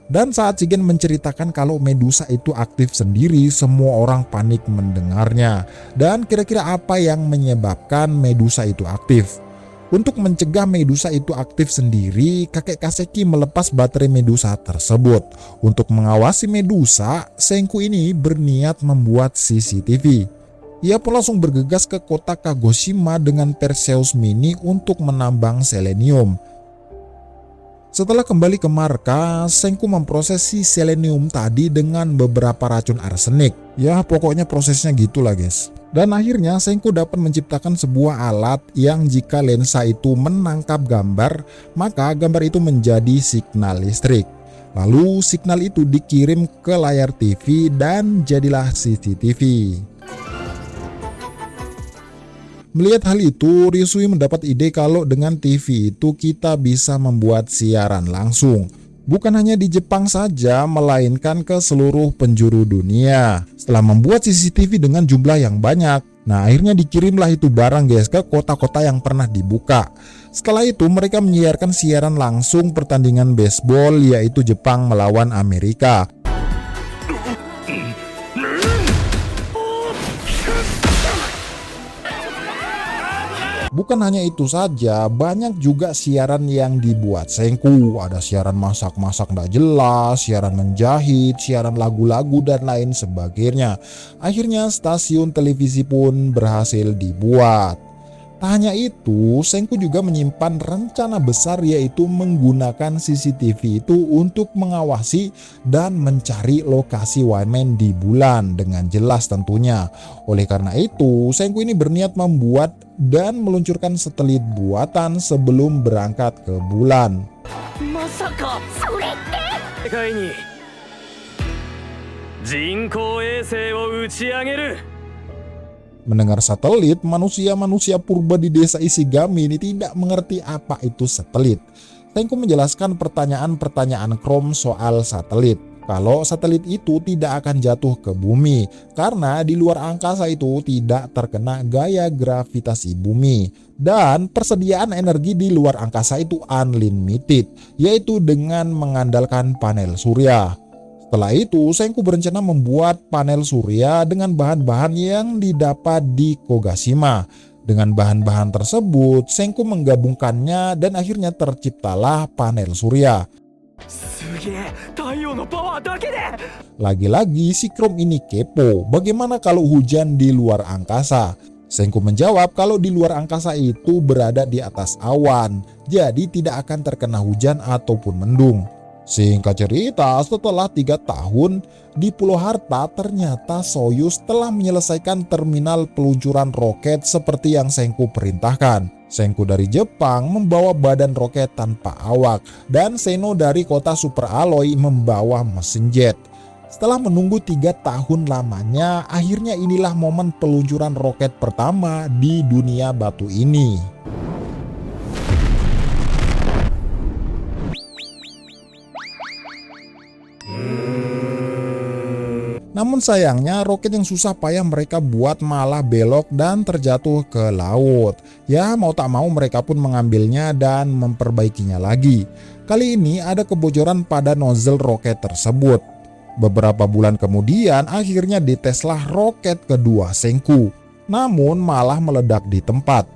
Dan saat si Gen menceritakan kalau Medusa itu aktif sendiri, semua orang panik mendengarnya. Dan kira-kira apa yang menyebabkan Medusa itu aktif? Untuk mencegah Medusa itu aktif sendiri, kakek Kaseki melepas baterai Medusa tersebut. Untuk mengawasi Medusa, Senku ini berniat membuat CCTV. Ia pun langsung bergegas ke kota Kagoshima dengan Perseus Mini untuk menambang selenium. Setelah kembali ke markas, Senku memproses si selenium tadi dengan beberapa racun arsenik. Ya pokoknya prosesnya gitulah guys. Dan akhirnya Senku dapat menciptakan sebuah alat yang jika lensa itu menangkap gambar, maka gambar itu menjadi signal listrik. Lalu signal itu dikirim ke layar TV dan jadilah CCTV. Melihat hal itu, Ryusui mendapat ide kalau dengan TV itu kita bisa membuat siaran langsung. Bukan hanya di Jepang saja, melainkan ke seluruh penjuru dunia. Setelah membuat CCTV dengan jumlah yang banyak, nah akhirnya dikirimlah itu barang guys ke kota-kota yang pernah dibuka. Setelah itu mereka menyiarkan siaran langsung pertandingan baseball, yaitu Jepang melawan Amerika. Bukan hanya itu saja, banyak juga siaran yang dibuat Senku. Ada siaran masak-masak nggak jelas, siaran menjahit, siaran lagu-lagu, dan lain sebagainya. Akhirnya stasiun televisi pun berhasil dibuat. Tak hanya itu, Senku juga menyimpan rencana besar, yaitu menggunakan CCTV itu untuk mengawasi dan mencari lokasi Wyman di bulan dengan jelas tentunya. Oleh karena itu, Senku ini berniat membuat dan meluncurkan satelit buatan sebelum berangkat ke bulan. Masaka, 世界に人工衛星を打ち上げる。 Mendengar satelit, manusia-manusia purba di desa Ishigami ini tidak mengerti apa itu satelit. Senku menjelaskan pertanyaan-pertanyaan Chrome soal satelit. kalau satelit itu tidak akan jatuh ke bumi karena di luar angkasa itu tidak terkena gaya gravitasi bumi. Dan persediaan energi di luar angkasa itu unlimited, yaitu dengan mengandalkan panel surya. Setelah itu, Senku berencana membuat panel surya dengan bahan-bahan yang didapat di Kogashima. Dengan bahan-bahan tersebut, Senku menggabungkannya dan akhirnya terciptalah panel surya. すげえ太陽のパワーだけで Lagi-lagi si Chrome ini kepo, bagaimana kalau hujan di luar angkasa? Senku menjawab kalau di luar angkasa itu berada di atas awan, jadi tidak akan terkena hujan ataupun mendung. Singkat cerita, setelah 3 tahun di Pulau Harta, ternyata Soyuz telah menyelesaikan terminal peluncuran roket seperti yang Senku perintahkan. Senku dari Jepang membawa badan roket tanpa awak, dan Seno dari kota Super Alloy membawa mesin jet. Setelah menunggu 3 tahun lamanya, akhirnya inilah momen peluncuran roket pertama di dunia batu ini. Namun sayangnya roket yang susah payah mereka buat malah belok dan terjatuh ke laut. Ya mau tak mau mereka pun mengambilnya dan memperbaikinya lagi. Kali ini ada kebocoran pada nozzle roket tersebut. Beberapa bulan kemudian akhirnya diteslah roket kedua Senku. Namun malah meledak di tempat.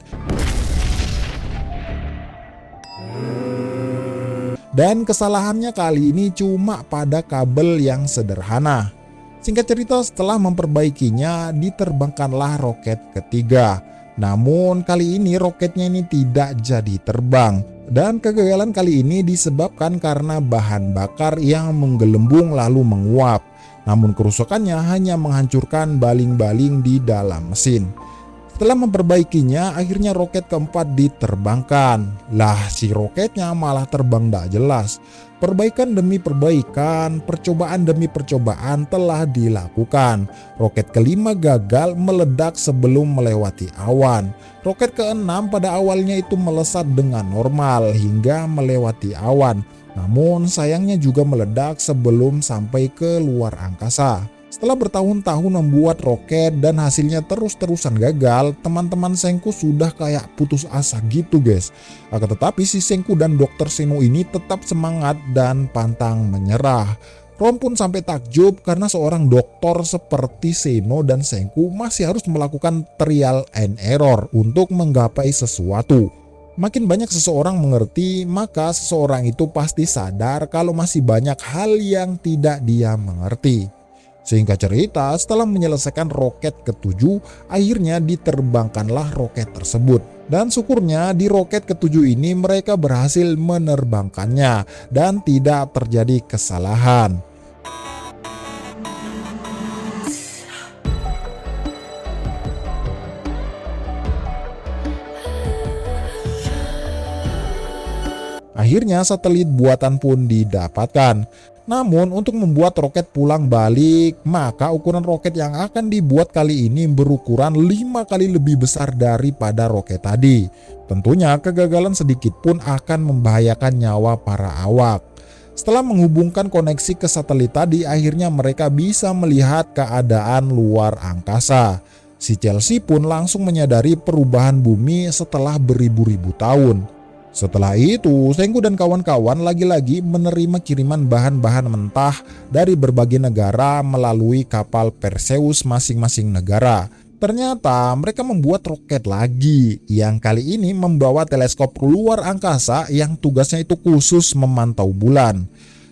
Dan kesalahannya kali ini cuma pada kabel yang sederhana. Singkat cerita, setelah memperbaikinya, diterbangkanlah roket ketiga. Namun kali ini roketnya ini tidak jadi terbang. Dan kegagalan kali ini disebabkan karena bahan bakar yang menggelembung lalu menguap. Namun kerusakannya hanya menghancurkan baling-baling di dalam mesin. Setelah memperbaikinya, akhirnya roket keempat diterbangkan. Lah, si roketnya malah terbang tak jelas. Perbaikan demi perbaikan, percobaan demi percobaan telah dilakukan. Roket kelima gagal meledak sebelum melewati awan. Roket keenam pada awalnya itu melesat dengan normal hingga melewati awan. Namun sayangnya juga meledak sebelum sampai ke luar angkasa. Setelah bertahun-tahun membuat roket dan hasilnya terus-terusan gagal, teman-teman Senku sudah kayak putus asa gitu guys. Akan tetapi si Senku dan Dr. Seno ini tetap semangat dan pantang menyerah. Rom pun sampai takjub karena seorang dokter seperti Seno dan Senku masih harus melakukan trial and error untuk menggapai sesuatu. Makin banyak seseorang mengerti, maka seseorang itu pasti sadar kalau masih banyak hal yang tidak dia mengerti. Singkat cerita, setelah menyelesaikan roket ketujuh, akhirnya diterbangkanlah roket tersebut. Dan syukurnya di roket ketujuh ini mereka berhasil menerbangkannya dan tidak terjadi kesalahan. Akhirnya satelit buatan pun didapatkan. Namun untuk membuat roket pulang balik, maka ukuran roket yang akan dibuat kali ini berukuran 5 kali lebih besar daripada roket tadi. Tentunya kegagalan sedikit pun akan membahayakan nyawa para awak. Setelah menghubungkan koneksi ke satelit tadi, akhirnya mereka bisa melihat keadaan luar angkasa. Si Chelsea pun langsung menyadari perubahan bumi setelah beribu-ribu tahun. Setelah itu, Senku dan kawan-kawan lagi-lagi menerima kiriman bahan-bahan mentah dari berbagai negara melalui kapal Perseus masing-masing negara. Ternyata mereka membuat roket lagi yang kali ini membawa teleskop luar angkasa yang tugasnya itu khusus memantau bulan.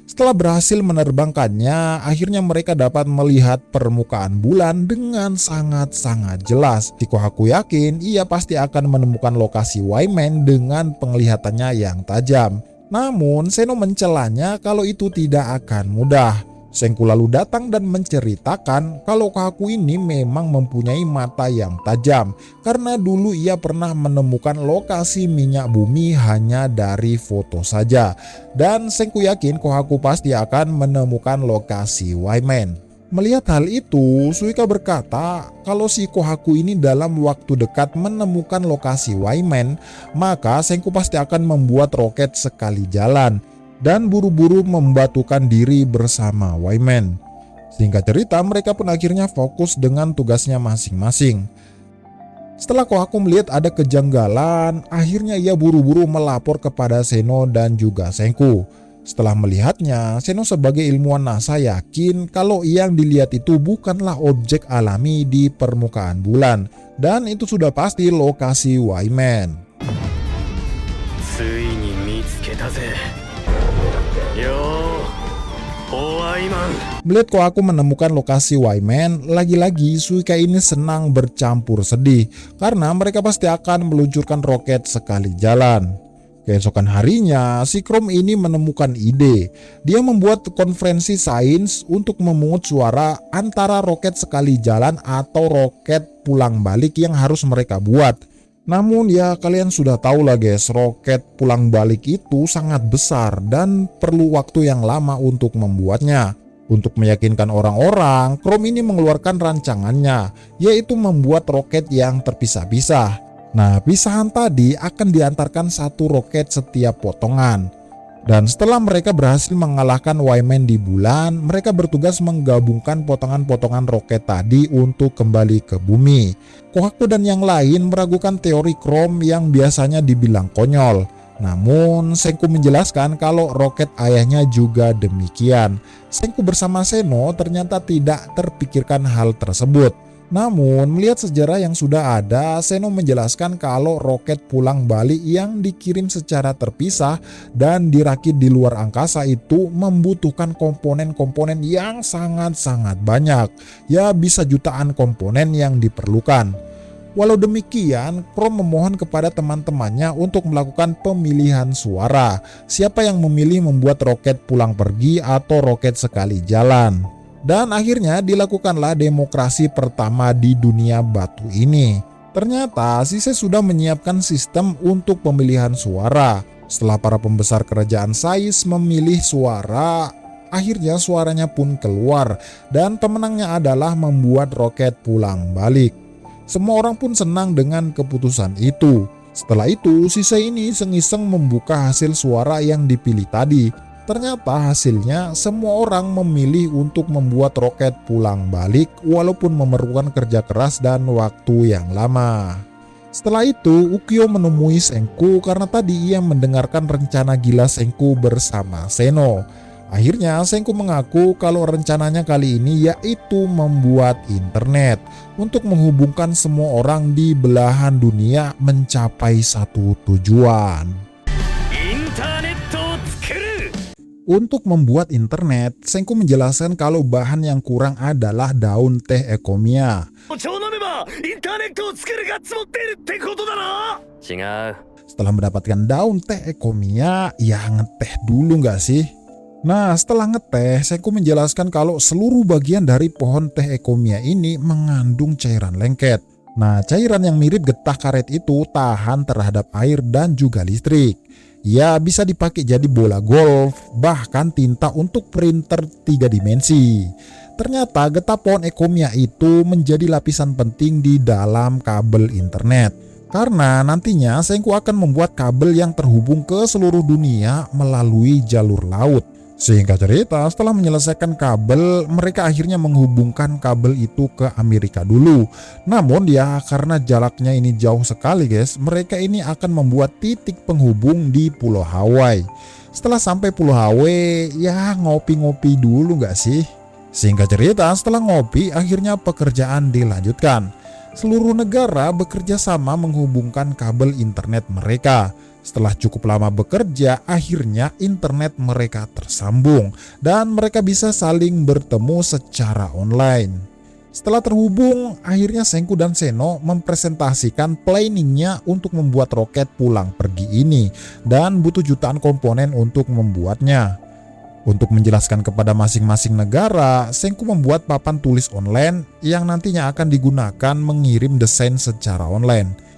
Setelah berhasil menerbangkannya, akhirnya mereka dapat melihat permukaan bulan dengan sangat-sangat jelas. Si Kohaku yakin ia pasti akan menemukan lokasi Wyman dengan penglihatannya yang tajam. Namun Seno mencelanya kalau itu tidak akan mudah. Senku lalu datang dan menceritakan kalau Kohaku ini memang mempunyai mata yang tajam karena dulu ia pernah menemukan lokasi minyak bumi hanya dari foto saja. Dan Senku yakin Kohaku pasti akan menemukan lokasi Wyman. Melihat hal itu, Suika berkata kalau si Kohaku ini dalam waktu dekat menemukan lokasi Wyman, maka Senku pasti akan membuat roket sekali jalan. dan buru-buru membatukan diri bersama Wyman. Singkat cerita, mereka pun akhirnya fokus dengan tugasnya masing-masing. Setelah Kohaku melihat ada kejanggalan, akhirnya ia buru-buru melapor kepada Seno dan juga Senku. Setelah melihatnya, Seno sebagai ilmuwan NASA yakin kalau yang dilihat itu bukanlah objek alami di permukaan bulan, dan itu sudah pasti lokasi Wyman. Melihat Kohaku menemukan lokasi Wyman, lagi-lagi Suika ini senang bercampur sedih karena mereka pasti akan meluncurkan roket sekali jalan. Keesokan harinya, si Chrome ini menemukan ide. Dia membuat konferensi sains untuk memungut suara antara roket sekali jalan atau roket pulang balik yang harus mereka buat. Namun ya kalian sudah tahu lah guys, roket pulang balik itu sangat besar dan perlu waktu yang lama untuk membuatnya. Untuk meyakinkan orang-orang, Chrome ini mengeluarkan rancangannya, yaitu membuat roket yang terpisah-pisah. Nah, pisahan tadi akan diantarkan satu roket setiap potongan. Dan setelah mereka berhasil mengalahkan Wyman di bulan, mereka bertugas menggabungkan potongan-potongan roket tadi untuk kembali ke bumi. Kohaku dan yang lain meragukan teori Chrome yang biasanya dibilang konyol. Namun, Senku menjelaskan kalau roket ayahnya juga demikian. Senku bersama Seno ternyata tidak terpikirkan hal tersebut. Namun, melihat sejarah yang sudah ada, Seno menjelaskan kalau roket pulang balik yang dikirim secara terpisah dan dirakit di luar angkasa itu membutuhkan komponen-komponen yang sangat-sangat banyak. Ya, bisa jutaan komponen yang diperlukan. Walau demikian, Chrome memohon kepada teman-temannya untuk melakukan pemilihan suara. Siapa yang memilih membuat roket pulang pergi atau roket sekali jalan. Dan akhirnya dilakukanlah demokrasi pertama di dunia batu ini. Ternyata Sise sudah menyiapkan sistem untuk pemilihan suara. Setelah para pembesar kerajaan Sais memilih suara, akhirnya suaranya pun keluar dan pemenangnya adalah membuat roket pulang balik. Semua orang pun senang dengan keputusan itu. Setelah itu, Sise ini iseng-iseng membuka hasil suara yang dipilih tadi. Ternyata hasilnya semua orang memilih untuk membuat roket pulang balik walaupun memerlukan kerja keras dan waktu yang lama. Setelah itu, Ukyo menemui Senku karena tadi ia mendengarkan rencana gila Senku bersama Seno. Akhirnya Senku mengaku kalau rencananya kali ini yaitu membuat internet untuk menghubungkan semua orang di belahan dunia mencapai satu tujuan. Untuk membuat internet, Senku menjelaskan kalau bahan yang kurang adalah daun teh Ekomia. Setelah mendapatkan daun teh Ekomia, ya ngeteh dulu nggak sih? Nah, setelah ngeteh, Senku menjelaskan kalau seluruh bagian dari pohon teh Ekomia ini mengandung cairan lengket. Nah, cairan yang mirip getah karet itu tahan terhadap air dan juga listrik. Ya, bisa dipakai jadi bola golf, bahkan tinta untuk printer 3 dimensi. Ternyata getah pohon Ekomia itu menjadi lapisan penting di dalam kabel internet. Karena nantinya Senku akan membuat kabel yang terhubung ke seluruh dunia melalui jalur laut. Singkat cerita, setelah menyelesaikan kabel, mereka akhirnya menghubungkan kabel itu ke Amerika dulu. Namun ya karena jaraknya ini jauh sekali guys, mereka ini akan membuat titik penghubung di Pulau Hawaii. Setelah sampai Pulau Hawaii, ya ngopi-ngopi dulu gak sih? Singkat cerita, setelah ngopi, akhirnya pekerjaan dilanjutkan. Seluruh negara bekerja sama menghubungkan kabel internet mereka. Setelah cukup lama bekerja, akhirnya internet mereka tersambung dan mereka bisa saling bertemu secara online. Setelah terhubung, akhirnya Senku dan Seno mempresentasikan planningnya untuk membuat roket pulang pergi ini dan butuh jutaan komponen untuk membuatnya. Untuk menjelaskan kepada masing-masing negara, Senku membuat papan tulis online yang nantinya akan digunakan mengirim desain secara online.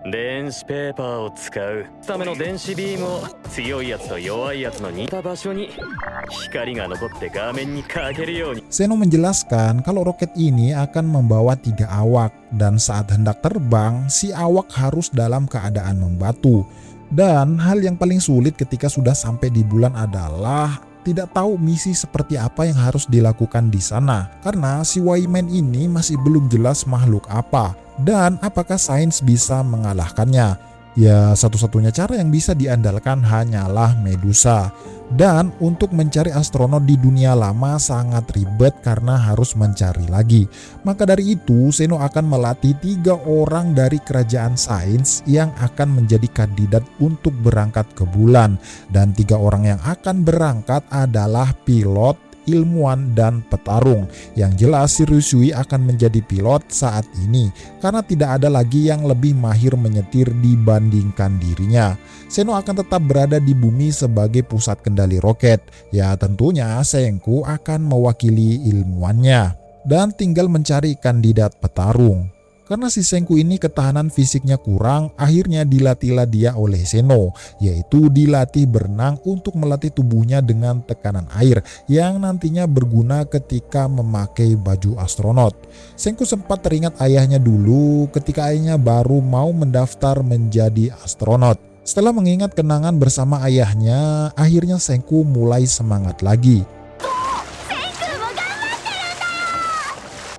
電子ペーパーを使うための電子ビームを強いやつと弱いやつの似た場所に光が残って画面にかけるように. Seno menjelaskan kalau roket ini akan membawa 3 awak dan saat hendak terbang si awak harus dalam keadaan membatu. Dan hal yang paling sulit ketika sudah sampai di bulan adalah tidak tahu misi seperti apa yang harus dilakukan di sana. Karena si Wayman ini masih belum jelas makhluk apa dan apakah sains bisa mengalahkannya. Ya, satu-satunya cara yang bisa diandalkan hanyalah Medusa. Dan untuk mencari astronot di dunia lama sangat ribet karena harus mencari lagi. Maka dari itu Zeno akan melatih 3 orang dari kerajaan sains yang akan menjadi kandidat untuk berangkat ke bulan. Dan 3 orang yang akan berangkat adalah pilot, ilmuwan, dan petarung. Yang jelas si Ryusui akan menjadi pilot saat ini karena tidak ada lagi yang lebih mahir menyetir dibandingkan dirinya. Zeno akan tetap berada di bumi sebagai pusat kendali roket. Ya tentunya Senku akan mewakili ilmuwannya dan tinggal mencari kandidat petarung. Karena si Senku ini ketahanan fisiknya kurang, akhirnya dilatihlah dia oleh Zeno, yaitu dilatih berenang untuk melatih tubuhnya dengan tekanan air yang nantinya berguna ketika memakai baju astronot. Senku sempat teringat ayahnya dulu ketika ayahnya baru mau mendaftar menjadi astronot. Setelah mengingat kenangan bersama ayahnya, akhirnya Senku mulai semangat lagi.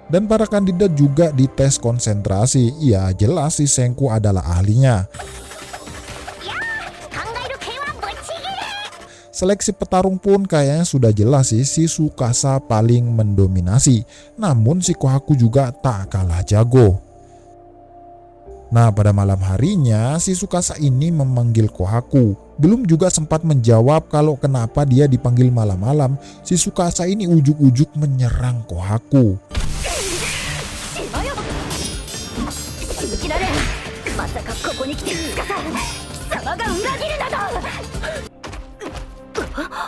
Dan para kandidat juga dites konsentrasi. Ya jelas si Senku adalah ahlinya. Seleksi petarung pun kayaknya sudah jelas sih, si Tsukasa paling mendominasi. Namun si Kohaku juga tak kalah jago. Nah, pada malam harinya si Tsukasa ini memanggil Kohaku. Belum juga sempat menjawab kalau kenapa dia dipanggil malam-malam, si Tsukasa ini ujuk-ujuk menyerang Kohaku.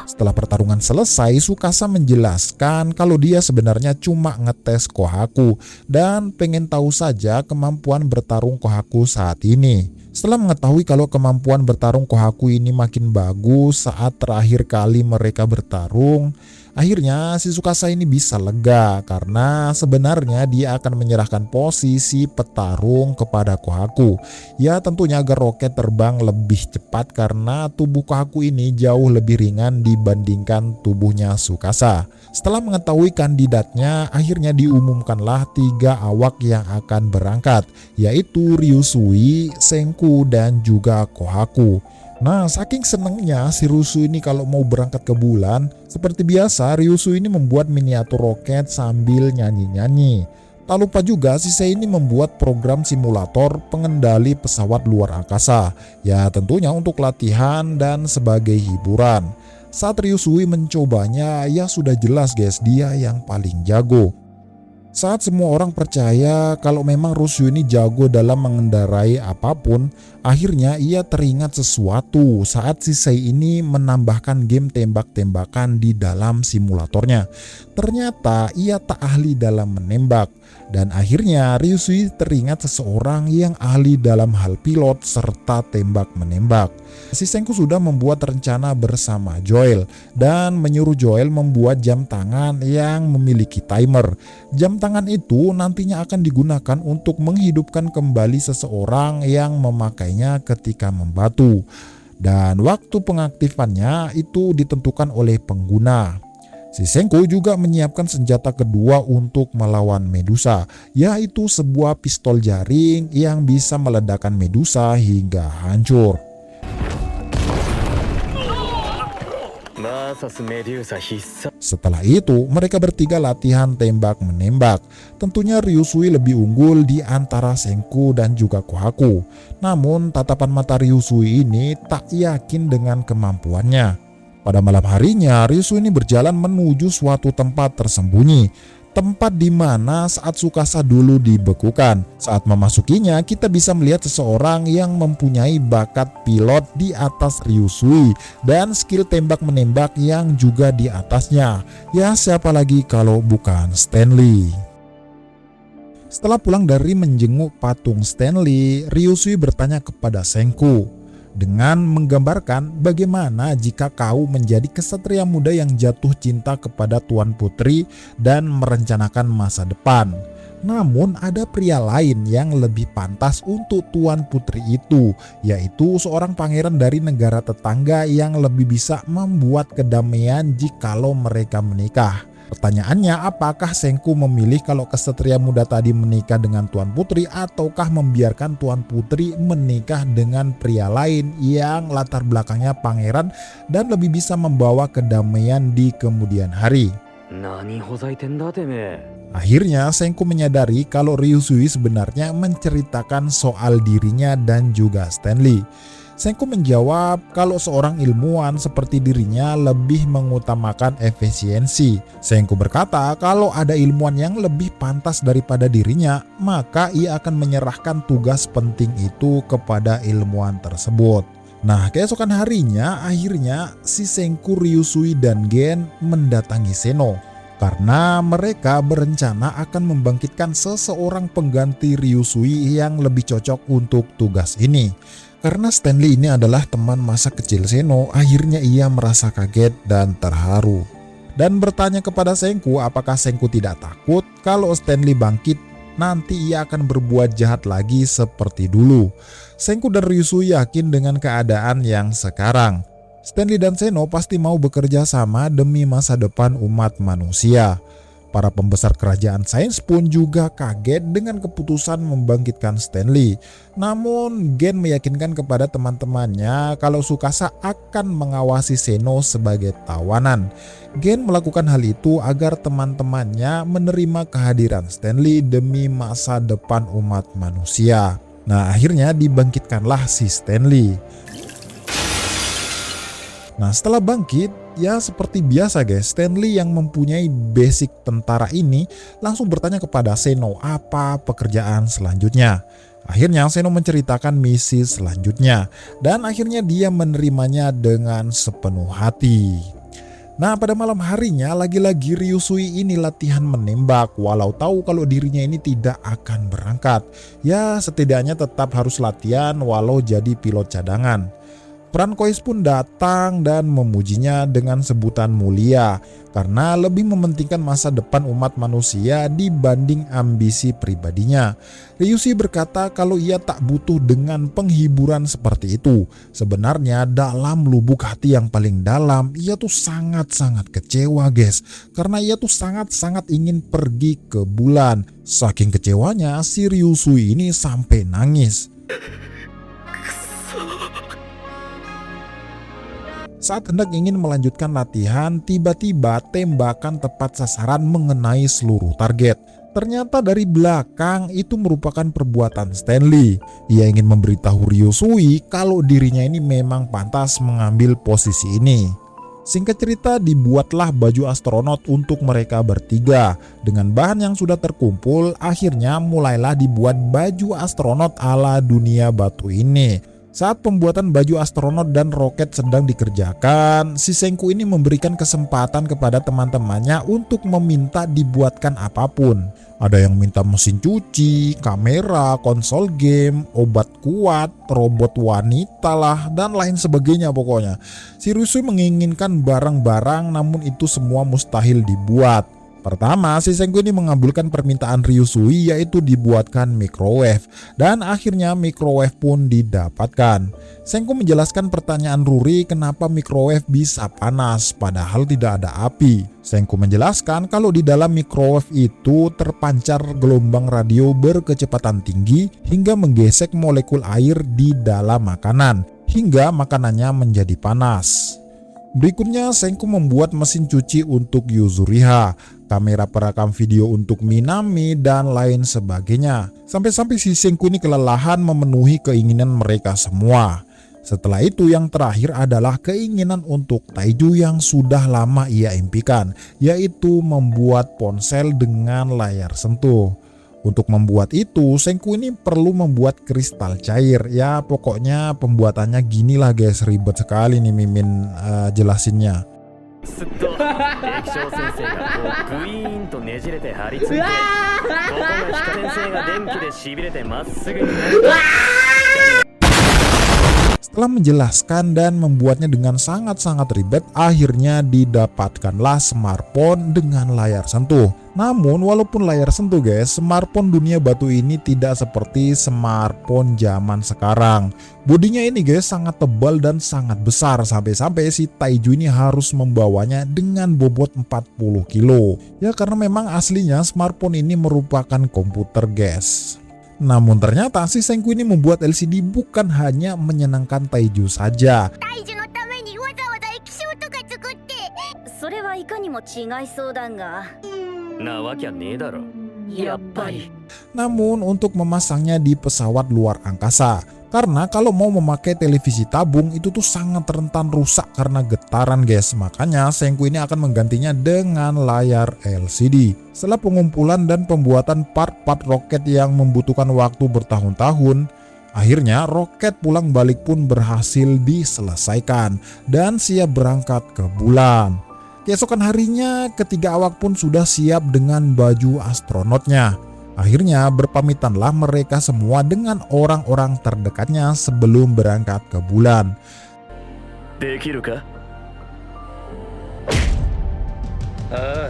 Setelah pertarungan selesai, Tsukasa menjelaskan kalau dia sebenarnya cuma ngetes Kohaku dan pengen tahu saja kemampuan bertarung Kohaku saat ini. Setelah mengetahui kalau kemampuan bertarung Kohaku ini makin bagus saat terakhir kali mereka bertarung, akhirnya si Tsukasa ini bisa lega karena sebenarnya dia akan menyerahkan posisi petarung kepada Kohaku. Ya tentunya agar roket terbang lebih cepat karena tubuh Kohaku ini jauh lebih ringan dibandingkan tubuhnya Tsukasa. Setelah mengetahui kandidatnya, akhirnya diumumkanlah 3 awak yang akan berangkat, yaitu Ryusui, Senku, dan juga Kohaku. Nah, saking senengnya si Ryusui ini kalau mau berangkat ke bulan, seperti biasa Ryusui ini membuat miniatur roket sambil nyanyi-nyanyi. Tak lupa juga si Sei ini membuat program simulator pengendali pesawat luar angkasa. Ya tentunya untuk latihan dan sebagai hiburan. Saat Ryusui mencobanya, ya sudah jelas guys, dia yang paling jago. Saat semua orang percaya kalau memang Ryusui ini jago dalam mengendarai apapun, akhirnya ia teringat sesuatu saat si Sei ini menambahkan game tembak-tembakan di dalam simulatornya. Ternyata ia tak ahli dalam menembak. Dan akhirnya Ryusui teringat seseorang yang ahli dalam hal pilot serta tembak menembak. Si Senku sudah membuat rencana bersama Joel dan menyuruh Joel membuat jam tangan yang memiliki timer. Jam tangan itu nantinya akan digunakan untuk menghidupkan kembali seseorang yang memakainya ketika membatu. Dan waktu pengaktifannya itu ditentukan oleh pengguna. Si Senku juga menyiapkan senjata kedua untuk melawan Medusa, yaitu sebuah pistol jaring yang bisa meledakkan Medusa hingga hancur. Setelah itu, mereka bertiga latihan tembak-menembak. Tentunya Ryusui lebih unggul di antara Senku dan juga Kohaku. Namun, tatapan mata Ryusui ini tak yakin dengan kemampuannya. Pada malam harinya, Ryusui ini berjalan menuju suatu tempat tersembunyi. Tempat di mana saat Tsukasa dulu dibekukan. Saat memasukinya, kita bisa melihat seseorang yang mempunyai bakat pilot di atas Ryusui dan skill tembak-menembak yang juga di atasnya. Ya, siapa lagi kalau bukan Stanley. Setelah pulang dari menjenguk patung Stanley, Ryusui bertanya kepada Senku dengan menggambarkan bagaimana jika kau menjadi kesatria muda yang jatuh cinta kepada Tuan Putri dan merencanakan masa depan. Namun ada pria lain yang lebih pantas untuk tuan putri itu, yaitu seorang pangeran dari negara tetangga yang lebih bisa membuat kedamaian jikalau mereka menikah. Pertanyaannya, apakah Sengku memilih kalau kesatria muda tadi menikah dengan tuan putri ataukah membiarkan tuan putri menikah dengan pria lain yang latar belakangnya pangeran dan lebih bisa membawa kedamaian di kemudian hari? 何ほざいてんだてめえ。 Akhirnya Sengku menyadari kalau Ryusui sebenarnya menceritakan soal dirinya dan juga Stanley. Sengku menjawab kalau seorang ilmuwan seperti dirinya lebih mengutamakan efisiensi. Sengku berkata kalau ada ilmuwan yang lebih pantas daripada dirinya, maka ia akan menyerahkan tugas penting itu kepada ilmuwan tersebut. Nah, keesokan harinya akhirnya si Sengku, Ryusui, dan Gen mendatangi Seno. Karena mereka berencana akan membangkitkan seseorang pengganti Ryusui yang lebih cocok untuk tugas ini. Karena Stanley ini adalah teman masa kecil Seno, akhirnya ia merasa kaget dan terharu. Dan bertanya kepada Sengku apakah Sengku tidak takut kalau Stanley bangkit nanti ia akan berbuat jahat lagi seperti dulu. Sengku dan Ryusui yakin dengan keadaan yang sekarang. Stanley dan Seno pasti mau bekerja sama demi masa depan umat manusia. Para pembesar kerajaan sains pun juga kaget dengan keputusan membangkitkan Stanley. Namun Gen meyakinkan kepada teman-temannya kalau Tsukasa akan mengawasi Seno sebagai tawanan. Gen melakukan hal itu agar teman-temannya menerima kehadiran Stanley demi masa depan umat manusia. Nah, akhirnya dibangkitkanlah si Stanley. Nah, setelah bangkit, ya seperti biasa guys, Stanley yang mempunyai basic tentara ini langsung bertanya kepada Seno apa pekerjaan selanjutnya. Akhirnya Seno menceritakan misi selanjutnya dan akhirnya dia menerimanya dengan sepenuh hati. Nah, pada malam harinya lagi-lagi Ryusui ini latihan menembak walau tahu kalau dirinya ini tidak akan berangkat. Ya setidaknya tetap harus latihan walau jadi pilot cadangan. Francois pun datang dan memujinya dengan sebutan mulia karena lebih mementingkan masa depan umat manusia dibanding ambisi pribadinya. Ryusui berkata kalau ia tak butuh dengan penghiburan seperti itu. Sebenarnya dalam lubuk hati yang paling dalam ia tuh sangat-sangat kecewa guys, karena ia tuh sangat-sangat ingin pergi ke bulan. Saking kecewanya si Ryusui ini sampai nangis. Saat hendak ingin melanjutkan latihan, tiba-tiba tembakan tepat sasaran mengenai seluruh target. Ternyata dari belakang itu merupakan perbuatan Stanley. Ia ingin memberitahu Ryusui kalau dirinya ini memang pantas mengambil posisi ini. Singkat cerita, dibuatlah baju astronot untuk mereka bertiga. Dengan bahan yang sudah terkumpul, akhirnya mulailah dibuat baju astronot ala dunia batu ini. Saat pembuatan baju astronot dan roket sedang dikerjakan, si Sengku ini memberikan kesempatan kepada teman-temannya untuk meminta dibuatkan apapun. Ada yang minta mesin cuci, kamera, konsol game, obat kuat, robot wanita lah, dan lain sebagainya pokoknya. Si Ryusui menginginkan barang-barang namun itu semua mustahil dibuat. Pertama, si Sengku ini mengabulkan permintaan Ryusui yaitu dibuatkan microwave dan akhirnya microwave pun didapatkan. Sengku menjelaskan pertanyaan Ruri kenapa microwave bisa panas padahal tidak ada api. Sengku menjelaskan kalau di dalam microwave itu terpancar gelombang radio berkecepatan tinggi hingga menggesek molekul air di dalam makanan hingga makanannya menjadi panas. Berikutnya Sengku membuat mesin cuci untuk Yuzuriha, kamera perekam video untuk Minami, dan lain sebagainya. Sampai-sampai si Sengku ini kelelahan memenuhi keinginan mereka semua. Setelah itu yang terakhir adalah keinginan untuk Taiju yang sudah lama ia impikan, yaitu membuat ponsel dengan layar sentuh. Untuk membuat itu, Sengku ini perlu membuat kristal cair. Ya pokoknya pembuatannya gini lah guys, ribet sekali nih Mimin jelasinnya. すっと液晶先生がこうグイーンとねじれて張り付いてここの皮下先生が電気でしびれてまっすぐになる Setelah menjelaskan dan membuatnya dengan sangat-sangat ribet, akhirnya didapatkanlah smartphone dengan layar sentuh. Namun walaupun layar sentuh guys, smartphone dunia batu ini tidak seperti smartphone zaman sekarang. Bodinya ini guys sangat tebal dan sangat besar, sampai-sampai si Taiju ini harus membawanya dengan bobot 40 kilo. Ya karena memang aslinya smartphone ini merupakan komputer guys. Namun ternyata si Senku ini membuat LCD bukan hanya menyenangkan Taiju saja. 大樹のためにわざわざ液晶とか作ってそれはいかにも違いそうだがなわきゃねえだろ。やっぱり Namun untuk memasangnya di pesawat luar angkasa, karena kalau mau memakai televisi tabung itu tuh sangat rentan rusak karena getaran guys. Makanya Senku ini akan menggantinya dengan layar LCD. Setelah pengumpulan dan pembuatan part-part roket yang membutuhkan waktu bertahun-tahun, akhirnya roket pulang balik pun berhasil diselesaikan dan siap berangkat ke bulan. Keesokan harinya ketiga awak pun sudah siap dengan baju astronotnya. Akhirnya berpamitanlah mereka semua dengan orang-orang terdekatnya sebelum berangkat ke bulan. できるか？ああ、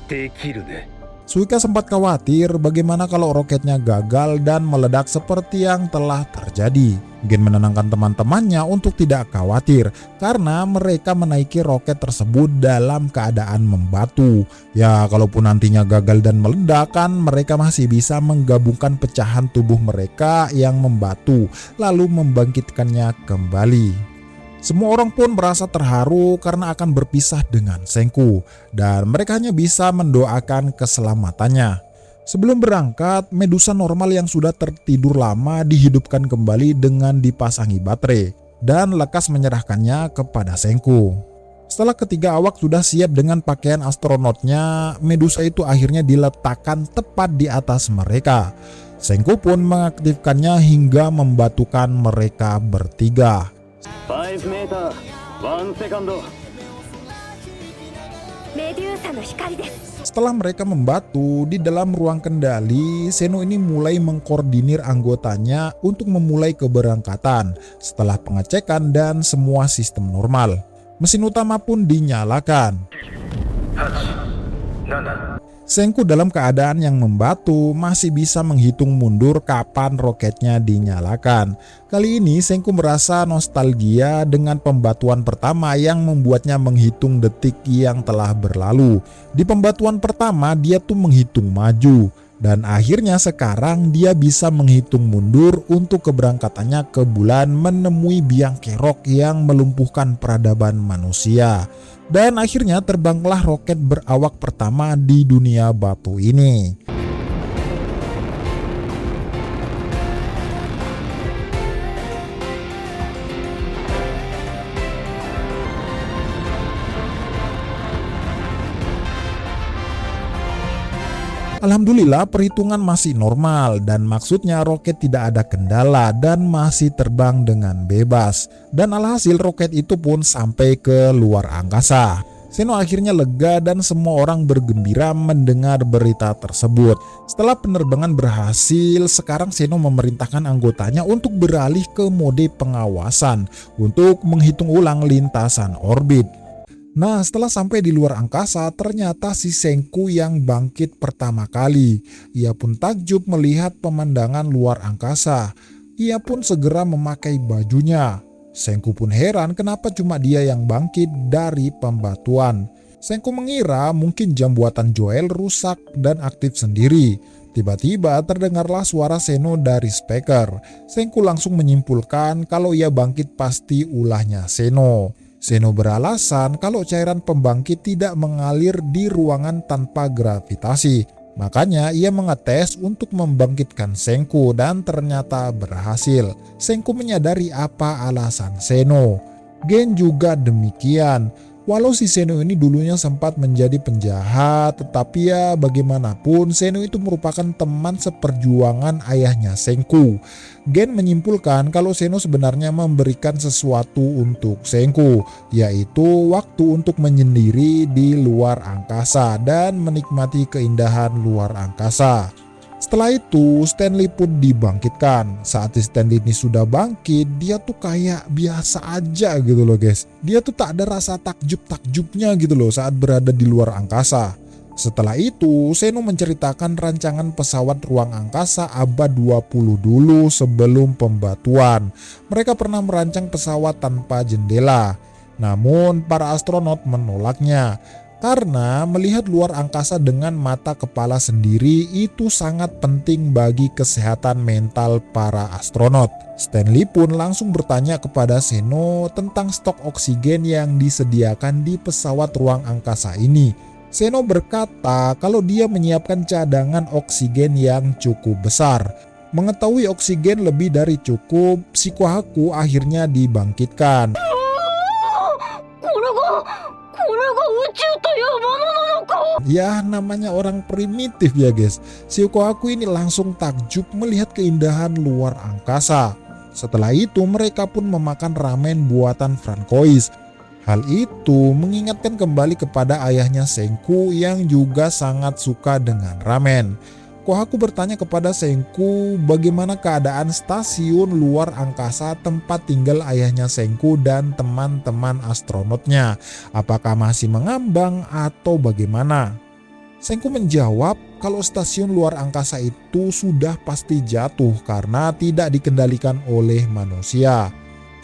できるね。 Suika sempat khawatir bagaimana kalau roketnya gagal dan meledak seperti yang telah terjadi. Gen menenangkan teman-temannya untuk tidak khawatir karena mereka menaiki roket tersebut dalam keadaan membatu. Ya kalaupun nantinya gagal dan meledak kan mereka masih bisa menggabungkan pecahan tubuh mereka yang membatu lalu membangkitkannya kembali. Semua orang pun merasa terharu karena akan berpisah dengan Senku dan mereka hanya bisa mendoakan keselamatannya. Sebelum berangkat, Medusa normal yang sudah tertidur lama dihidupkan kembali dengan dipasangi baterai dan lekas menyerahkannya kepada Senku. Setelah ketiga awak sudah siap dengan pakaian astronotnya, Medusa itu akhirnya diletakkan tepat di atas mereka. Senku pun mengaktifkannya hingga membatukan mereka bertiga. 5 メーター、1セカンド。メデューサの光です Setelah mereka membatu di dalam ruang kendali, Zeno ini mulai mengkoordinir anggotanya untuk memulai keberangkatan setelah pengecekan dan semua sistem normal. Mesin utama pun dinyalakan. Senku dalam keadaan yang membatu masih bisa menghitung mundur kapan roketnya dinyalakan. Kali ini Senku merasa nostalgia dengan pembatuan pertama yang membuatnya menghitung detik yang telah berlalu. Di pembatuan pertama dia tuh menghitung maju. Dan akhirnya sekarang dia bisa menghitung mundur untuk keberangkatannya ke bulan menemui biang kerok yang melumpuhkan peradaban manusia. Dan akhirnya terbanglah roket berawak pertama di dunia batu ini. Alhamdulillah perhitungan masih normal dan maksudnya roket tidak ada kendala dan masih terbang dengan bebas. Dan alhasil roket itu pun sampai ke luar angkasa. Zeno akhirnya lega dan semua orang bergembira mendengar berita tersebut. Setelah penerbangan berhasil, sekarang Zeno memerintahkan anggotanya untuk beralih ke mode pengawasan untuk menghitung ulang lintasan orbit. Nah, setelah sampai di luar angkasa, ternyata si Senku yang bangkit pertama kali. Ia pun takjub melihat pemandangan luar angkasa. Ia pun segera memakai bajunya. Senku pun heran kenapa cuma dia yang bangkit dari pembatuan. Senku mengira mungkin jam buatan Joel rusak dan aktif sendiri. Tiba-tiba terdengarlah suara Zeno dari speaker. Senku langsung menyimpulkan kalau ia bangkit pasti ulahnya Zeno. Zeno beralasan kalau cairan pembangkit tidak mengalir di ruangan tanpa gravitasi. Makanya ia mengetes untuk membangkitkan Senku dan ternyata berhasil. Senku menyadari apa alasan Zeno. Gen juga demikian. Walau si Zeno ini dulunya sempat menjadi penjahat, tetapi ya bagaimanapun Zeno itu merupakan teman seperjuangan ayahnya Senku. Gen menyimpulkan kalau Zeno sebenarnya memberikan sesuatu untuk Senku, yaitu waktu untuk menyendiri di luar angkasa dan menikmati keindahan luar angkasa. Setelah itu Stanley pun dibangkitkan. Saat Stanley ini sudah bangkit, dia tuh kayak biasa aja gitu loh guys. Dia tuh tak ada rasa takjub-takjubnya gitu loh saat berada di luar angkasa. Setelah itu Zeno menceritakan rancangan pesawat ruang angkasa abad 20 dulu sebelum pembatuan. Mereka pernah merancang pesawat tanpa jendela. Namun para astronot menolaknya. Karena melihat luar angkasa dengan mata kepala sendiri itu sangat penting bagi kesehatan mental para astronot. Stanley pun langsung bertanya kepada Zeno tentang stok oksigen yang disediakan di pesawat ruang angkasa ini. Zeno berkata kalau dia menyiapkan cadangan oksigen yang cukup besar. Mengetahui oksigen lebih dari cukup, si Kohaku akhirnya dibangkitkan. Ya namanya orang primitif ya guys. Si Kohaku ini langsung takjub melihat keindahan luar angkasa. Setelah itu mereka pun memakan ramen buatan Francois. Hal itu mengingatkan kembali kepada ayahnya Senku yang juga sangat suka dengan ramen. Kohaku bertanya kepada Senku bagaimana keadaan stasiun luar angkasa tempat tinggal ayahnya Senku dan teman-teman astronotnya. Apakah masih mengambang atau bagaimana? Senku menjawab kalau stasiun luar angkasa itu sudah pasti jatuh karena tidak dikendalikan oleh manusia.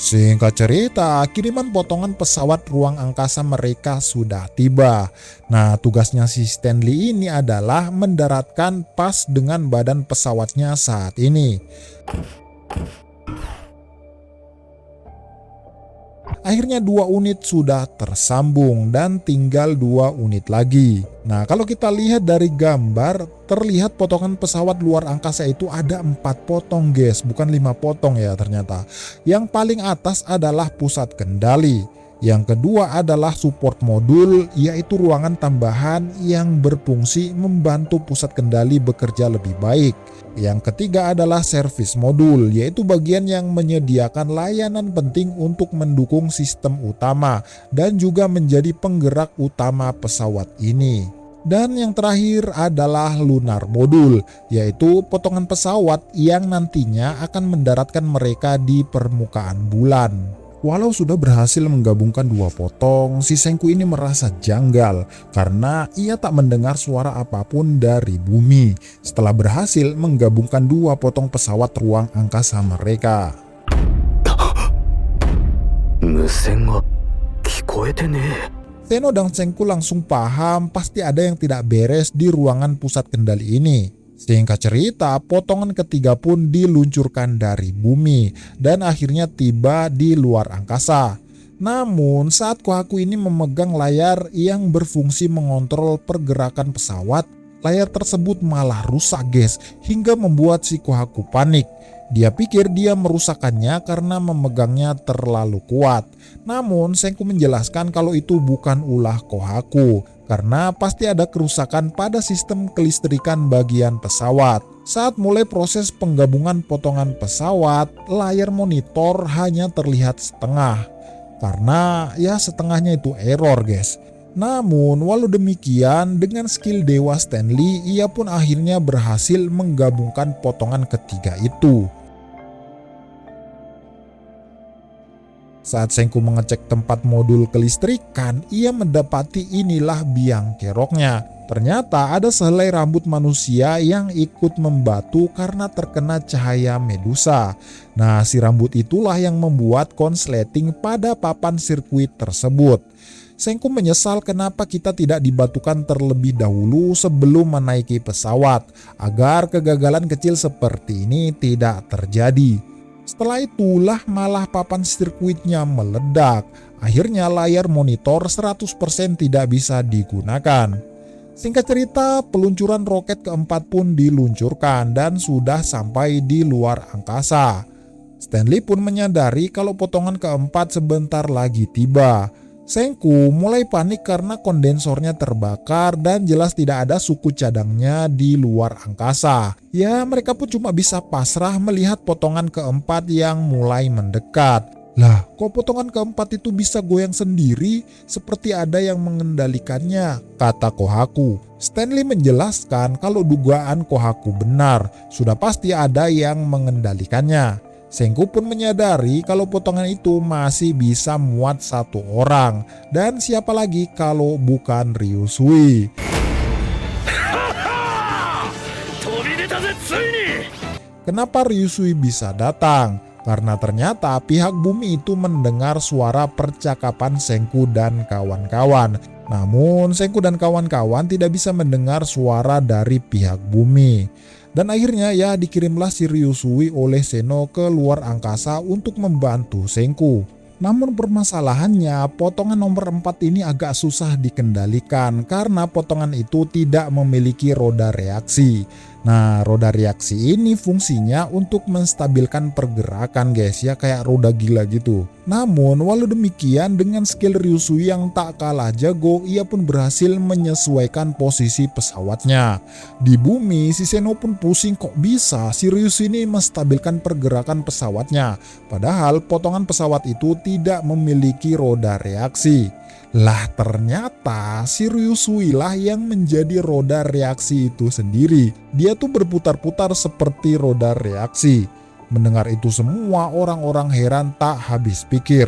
Singkat cerita, kiriman potongan pesawat ruang angkasa mereka sudah tiba. Nah, tugasnya si Stanley ini adalah mendaratkan pas dengan badan pesawatnya saat ini. Akhirnya 2 unit sudah tersambung dan tinggal 2 unit lagi. Nah, kalau kita lihat dari gambar, terlihat potongan pesawat luar angkasa itu ada 4 potong guys, bukan 5 potong ya ternyata. Yang paling atas adalah pusat kendali. Yang kedua adalah support modul, yaitu ruangan tambahan yang berfungsi membantu pusat kendali bekerja lebih baik. Yang ketiga adalah service modul, yaitu bagian yang menyediakan layanan penting untuk mendukung sistem utama dan juga menjadi penggerak utama pesawat ini. Dan yang terakhir adalah lunar modul, yaitu potongan pesawat yang nantinya akan mendaratkan mereka di permukaan bulan. Walau sudah berhasil menggabungkan 2 potong, si Senku ini merasa janggal karena ia tak mendengar suara apapun dari bumi setelah berhasil menggabungkan 2 potong pesawat ruang angkasa mereka. Zeno dan Senku langsung paham pasti ada yang tidak beres di ruangan pusat kendali ini. Singkat cerita, potongan ketiga pun diluncurkan dari bumi dan akhirnya tiba di luar angkasa. Namun saat Kohaku ini memegang layar yang berfungsi mengontrol pergerakan pesawat, layar tersebut malah rusak guys, hingga membuat si Kohaku panik. Dia pikir dia merusakkannya karena memegangnya terlalu kuat. Namun Senku menjelaskan kalau itu bukan ulah Kohaku, karena pasti ada kerusakan pada sistem kelistrikan bagian pesawat. Saat mulai proses penggabungan potongan pesawat, layar monitor hanya terlihat setengah. Karena ya setengahnya itu error guys. Namun walau demikian, dengan skill Dewa Stanley, ia pun akhirnya berhasil menggabungkan potongan ketiga itu. Saat Senku mengecek tempat modul kelistrikan, ia mendapati inilah biang keroknya. Ternyata ada sehelai rambut manusia yang ikut membatu karena terkena cahaya Medusa. Nah, si rambut itulah yang membuat konsleting pada papan sirkuit tersebut. Senku menyesal kenapa kita tidak dibatukan terlebih dahulu sebelum menaiki pesawat, agar kegagalan kecil seperti ini tidak terjadi. Setelah itulah malah papan sirkuitnya meledak. Akhirnya layar monitor 100% tidak bisa digunakan. Singkat cerita, peluncuran roket keempat pun diluncurkan dan sudah sampai di luar angkasa. Stanley pun menyadari kalau potongan keempat sebentar lagi tiba. Senku mulai panik karena kondensornya terbakar dan jelas tidak ada suku cadangnya di luar angkasa. Ya, mereka pun cuma bisa pasrah melihat potongan keempat yang mulai mendekat. Lah, kok potongan keempat itu bisa goyang sendiri seperti ada yang mengendalikannya, kata Kohaku. Stanley menjelaskan kalau dugaan Kohaku benar, sudah pasti ada yang mengendalikannya. Senku pun menyadari kalau potongan itu masih bisa muat satu orang, dan siapa lagi kalau bukan Ryusui. Kenapa Ryusui bisa datang? Karena ternyata pihak bumi itu mendengar suara percakapan Senku dan kawan-kawan. Namun Senku dan kawan-kawan tidak bisa mendengar suara dari pihak bumi. Dan akhirnya ya dikirimlah si Ryusui oleh Seno ke luar angkasa untuk membantu Senku. Namun permasalahannya potongan nomor 4 ini agak susah dikendalikan karena potongan itu tidak memiliki roda reaksi. Nah, roda reaksi ini fungsinya untuk menstabilkan pergerakan guys, ya kayak roda gila gitu. Namun walau demikian dengan skill Ryusui yang tak kalah jago, ia pun berhasil menyesuaikan posisi pesawatnya. Di bumi si Seno pun pusing kok bisa si Ryusui ini menstabilkan pergerakan pesawatnya. Padahal potongan pesawat itu tidak memiliki roda reaksi. Lah ternyata si Ryusui lah yang menjadi roda reaksi itu sendiri. Dia tuh berputar-putar seperti roda reaksi. Mendengar itu semua orang-orang heran tak habis pikir.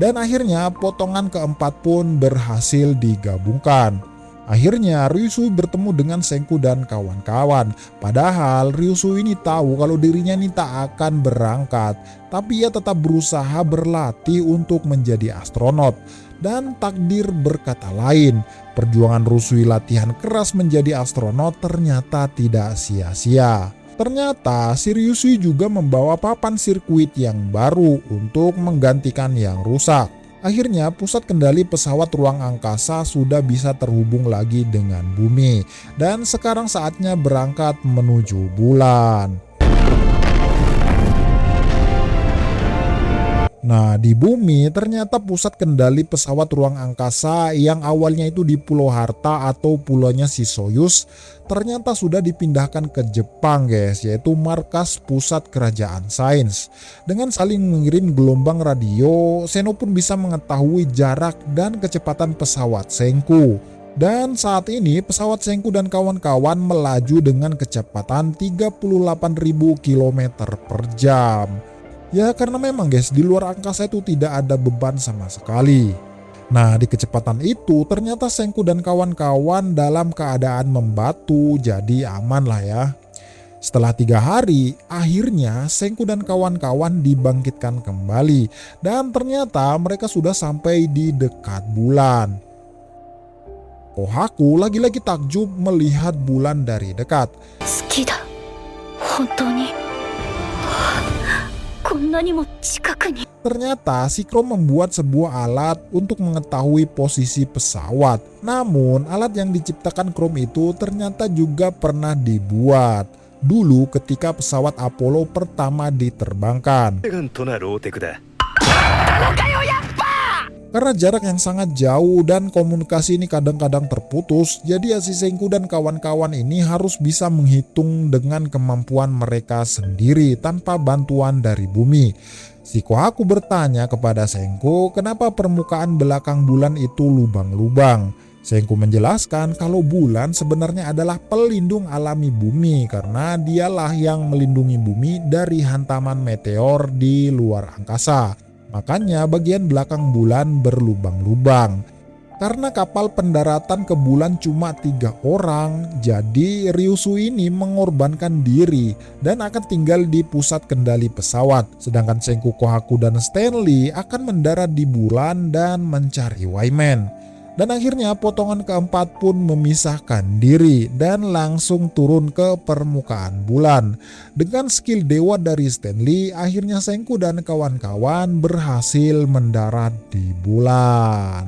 Dan akhirnya potongan keempat pun berhasil digabungkan. Akhirnya Ryusui bertemu dengan Senku dan kawan-kawan. Padahal Ryusui ini tahu kalau dirinya ini tak akan berangkat. Tapi ia tetap berusaha berlatih untuk menjadi astronot. Dan takdir berkata lain, perjuangan Ryusui latihan keras menjadi astronot ternyata tidak sia-sia. Ternyata si Ryusui juga membawa papan sirkuit yang baru untuk menggantikan yang rusak. Akhirnya pusat kendali pesawat ruang angkasa sudah bisa terhubung lagi dengan bumi. Dan sekarang saatnya berangkat menuju bulan. Nah, di bumi ternyata pusat kendali pesawat ruang angkasa yang awalnya itu di Pulau Harta atau pulaunya si Soyuz ternyata sudah dipindahkan ke Jepang guys, yaitu markas pusat kerajaan sains. Dengan saling mengirim gelombang radio, Seno pun bisa mengetahui jarak dan kecepatan pesawat Senku. Dan saat ini pesawat Senku dan kawan-kawan melaju dengan kecepatan 38.000 km per jam. Ya karena memang guys di luar angkasa itu tidak ada beban sama sekali. Nah di kecepatan itu ternyata Senku dan kawan-kawan dalam keadaan membatu, jadi aman lah ya. Setelah 3 hari akhirnya Senku dan kawan-kawan dibangkitkan kembali. Dan ternyata mereka sudah sampai di dekat bulan. Kohaku lagi-lagi takjub melihat bulan dari dekat. Tsukida, hontou ni. Ternyata si Chrome membuat sebuah alat untuk mengetahui posisi pesawat. Namun alat yang diciptakan Chrome itu ternyata juga pernah dibuat dulu ketika pesawat Apollo pertama diterbangkan. Karena jarak yang sangat jauh dan komunikasi ini kadang-kadang terputus, jadi si Senku dan kawan-kawan ini harus bisa menghitung dengan kemampuan mereka sendiri tanpa bantuan dari bumi. Si Kohaku bertanya kepada Senku kenapa permukaan belakang bulan itu lubang-lubang. Senku menjelaskan kalau bulan sebenarnya adalah pelindung alami bumi karena dialah yang melindungi bumi dari hantaman meteor di luar angkasa. Makanya bagian belakang bulan berlubang-lubang. Karena kapal pendaratan ke bulan cuma 3 orang, jadi Ryusui ini mengorbankan diri dan akan tinggal di pusat kendali pesawat. Sedangkan Senku, Kohaku, dan Stanley akan mendarat di bulan dan mencari Wyman. Dan akhirnya potongan keempat pun memisahkan diri dan langsung turun ke permukaan bulan. Dengan skill dewa dari Stanley, akhirnya Senku dan kawan-kawan berhasil mendarat di bulan.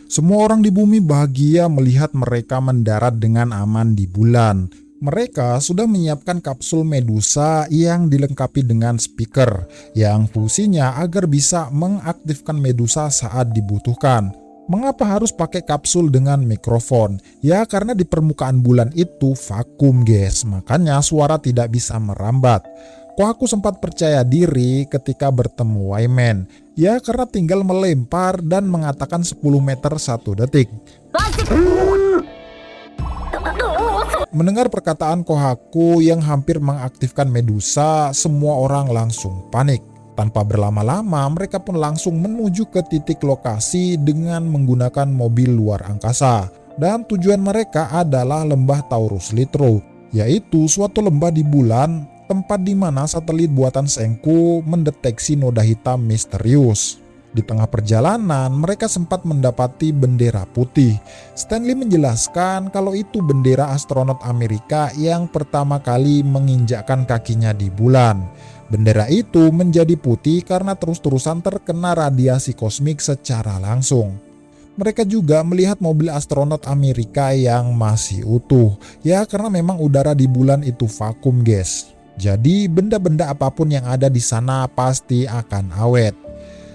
Semua orang di bumi bahagia melihat mereka mendarat dengan aman di bulan. Mereka sudah menyiapkan kapsul Medusa yang dilengkapi dengan speaker yang fungsinya agar bisa mengaktifkan Medusa saat dibutuhkan. Mengapa harus pakai kapsul dengan mikrofon? Ya karena di permukaan bulan itu vakum guys, makanya suara tidak bisa merambat. Kohaku sempat percaya diri ketika bertemu Wyman. Ya karena tinggal melempar dan mengatakan 10 meter 1 detik. Mendengar perkataan Kohaku yang hampir mengaktifkan Medusa, semua orang langsung panik. Tanpa berlama-lama, mereka pun langsung menuju ke titik lokasi dengan menggunakan mobil luar angkasa. Dan tujuan mereka adalah lembah Taurus Littrow, yaitu suatu lembah di bulan, tempat di mana satelit buatan Senku mendeteksi noda hitam misterius. Di tengah perjalanan, mereka sempat mendapati bendera putih. Stanley menjelaskan kalau itu bendera astronot Amerika yang pertama kali menginjakkan kakinya di bulan. Bendera itu menjadi putih karena terus-terusan terkena radiasi kosmik secara langsung. Mereka juga melihat mobil astronot Amerika yang masih utuh. Ya karena memang udara di bulan itu vakum, guys. Jadi benda-benda apapun yang ada di sana pasti akan awet.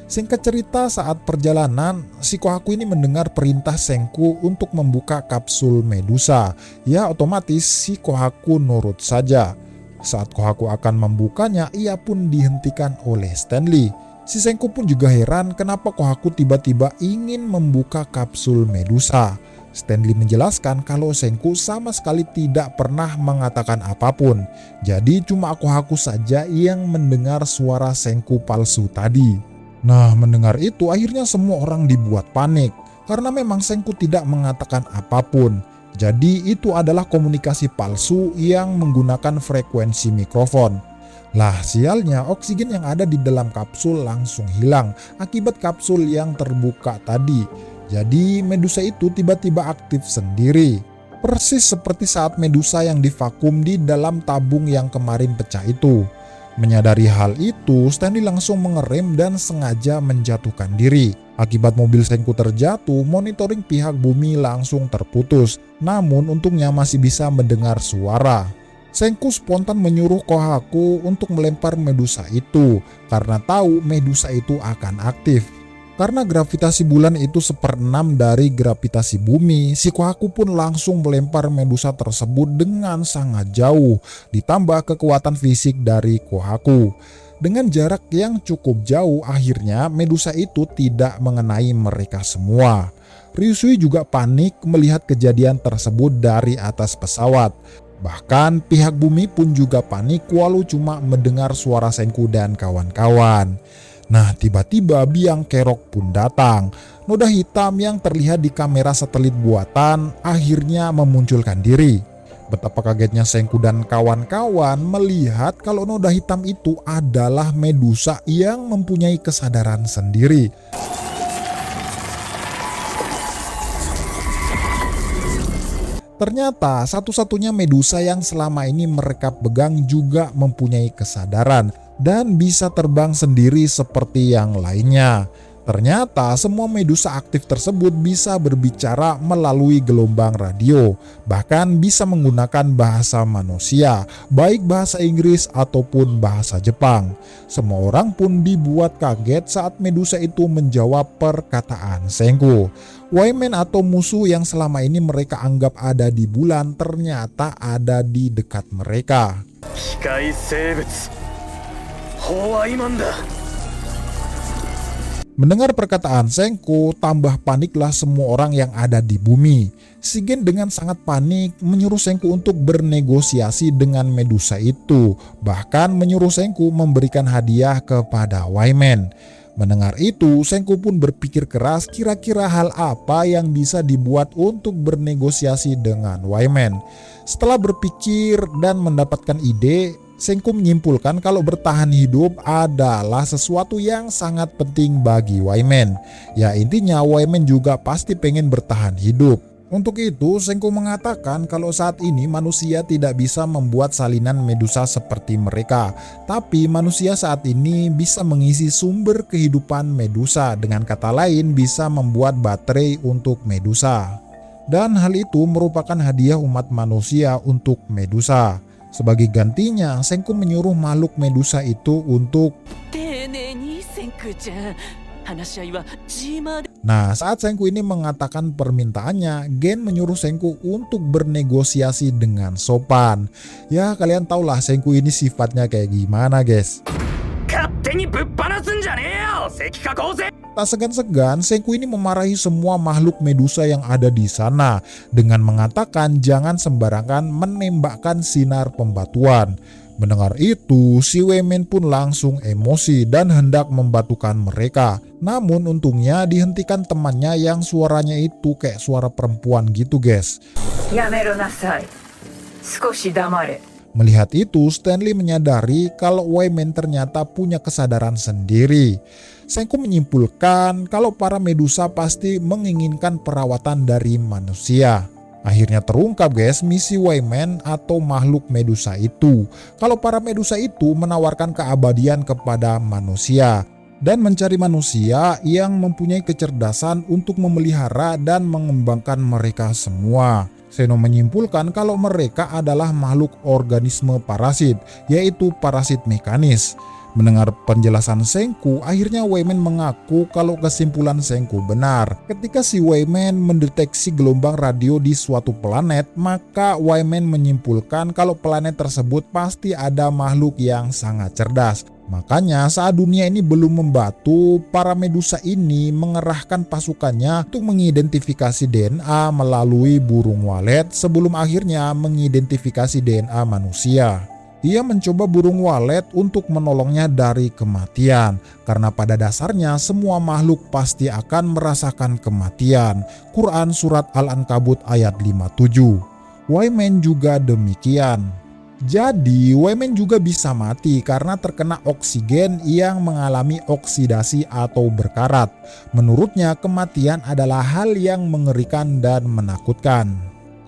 Singkat cerita, saat perjalanan, si Kohaku ini mendengar perintah Senku untuk membuka kapsul Medusa. Ya otomatis si Kohaku nurut saja. Saat Kohaku akan membukanya, ia pun dihentikan oleh Stanley. Si Senku pun juga heran kenapa Kohaku tiba-tiba ingin membuka kapsul Medusa. Stanley menjelaskan kalau Senku sama sekali tidak pernah mengatakan apapun. Jadi cuma Kohaku saja yang mendengar suara Senku palsu tadi. Nah, mendengar itu akhirnya semua orang dibuat panik karena memang Senku tidak mengatakan apapun. Jadi itu adalah komunikasi palsu yang menggunakan frekuensi mikrofon. Lah sialnya, oksigen yang ada di dalam kapsul langsung hilang akibat kapsul yang terbuka tadi. Jadi Medusa itu tiba-tiba aktif sendiri. Persis seperti saat Medusa yang divakum di dalam tabung yang kemarin pecah itu. Menyadari hal itu, Stanley langsung mengerem dan sengaja menjatuhkan diri. Akibat mobil Senku terjatuh, monitoring pihak bumi langsung terputus. Namun untungnya masih bisa mendengar suara. Senku spontan menyuruh Kohaku untuk melempar Medusa itu karena tahu Medusa itu akan aktif. Karena gravitasi bulan itu 1/6 dari gravitasi bumi, si Kohaku pun langsung melempar Medusa tersebut dengan sangat jauh, ditambah kekuatan fisik dari Kohaku. Dengan jarak yang cukup jauh, akhirnya Medusa itu tidak mengenai mereka semua. Ryusui juga panik melihat kejadian tersebut dari atas pesawat. Bahkan pihak bumi pun juga panik walau cuma mendengar suara Senku dan kawan-kawan. Nah, tiba-tiba biang kerok pun datang. Noda hitam yang terlihat di kamera satelit buatan akhirnya memunculkan diri. Betapa kagetnya Senku dan kawan-kawan melihat kalau noda hitam itu adalah Medusa yang mempunyai kesadaran sendiri. Ternyata satu-satunya Medusa yang selama ini mereka pegang juga mempunyai kesadaran dan bisa terbang sendiri seperti yang lainnya. Ternyata semua Medusa aktif tersebut bisa berbicara melalui gelombang radio, bahkan bisa menggunakan bahasa manusia, baik bahasa Inggris ataupun bahasa Jepang. Semua orang pun dibuat kaget saat Medusa itu menjawab perkataan Senku. Wyman atau musuh yang selama ini mereka anggap ada di bulan ternyata ada di dekat mereka. Mendengar perkataan Senku, tambah paniklah semua orang yang ada di bumi. Shigen dengan sangat panik menyuruh Senku untuk bernegosiasi dengan Medusa itu. Bahkan menyuruh Senku memberikan hadiah kepada Wyman. Mendengar itu, Senku pun berpikir keras kira-kira hal apa yang bisa dibuat untuk bernegosiasi dengan Wyman. Setelah berpikir dan mendapatkan ide, Senku menyimpulkan kalau bertahan hidup adalah sesuatu yang sangat penting bagi Wyman. Ya intinya Wyman juga pasti pengen bertahan hidup. Untuk itu Senku mengatakan kalau saat ini manusia tidak bisa membuat salinan Medusa seperti mereka. Tapi manusia saat ini bisa mengisi sumber kehidupan Medusa. Dengan kata lain bisa membuat baterai untuk Medusa. Dan hal itu merupakan hadiah umat manusia untuk Medusa. Sebagai gantinya, Senku menyuruh makhluk Medusa itu untuk Nah, saat Senku ini mengatakan permintaannya, Gen menyuruh Senku untuk bernegosiasi dengan sopan. Ya, kalian tahulah Senku ini sifatnya kayak gimana, guys. 勝手にぶっ放すんじゃねえよ石化構成 Tak segan-segan, Senku ini memarahi semua makhluk Medusa yang ada di sana dengan mengatakan jangan sembarangan menembakkan sinar pembatuan. Mendengar itu, si Wayman pun langsung emosi dan hendak membatukan mereka. Namun untungnya dihentikan temannya yang suaranya itu kayak suara perempuan gitu, guys. やめろなさい。少し黙れ。 Melihat itu, Stanley menyadari kalau Wayman ternyata punya kesadaran sendiri. Senku menyimpulkan kalau para Medusa pasti menginginkan perawatan dari manusia. Akhirnya terungkap, guys, misi Wayman atau makhluk Medusa itu. Kalau para Medusa itu menawarkan keabadian kepada manusia dan mencari manusia yang mempunyai kecerdasan untuk memelihara dan mengembangkan mereka semua. Zeno menyimpulkan kalau mereka adalah makhluk organisme parasit, yaitu parasit mekanis. Mendengar penjelasan Senku, akhirnya Wayman mengaku kalau kesimpulan Senku benar. Ketika si Wayman mendeteksi gelombang radio di suatu planet, maka Wayman menyimpulkan kalau planet tersebut pasti ada makhluk yang sangat cerdas. Makanya saat dunia ini belum membatu, para Medusa ini mengerahkan pasukannya untuk mengidentifikasi DNA melalui burung walet sebelum akhirnya mengidentifikasi DNA manusia. Ia mencoba burung walet untuk menolongnya dari kematian, karena pada dasarnya semua makhluk pasti akan merasakan kematian. Quran Surat Al-Ankabut ayat 57. Wayman juga demikian. Jadi Wayman juga bisa mati karena terkena oksigen yang mengalami oksidasi atau berkarat. Menurutnya kematian adalah hal yang mengerikan dan menakutkan.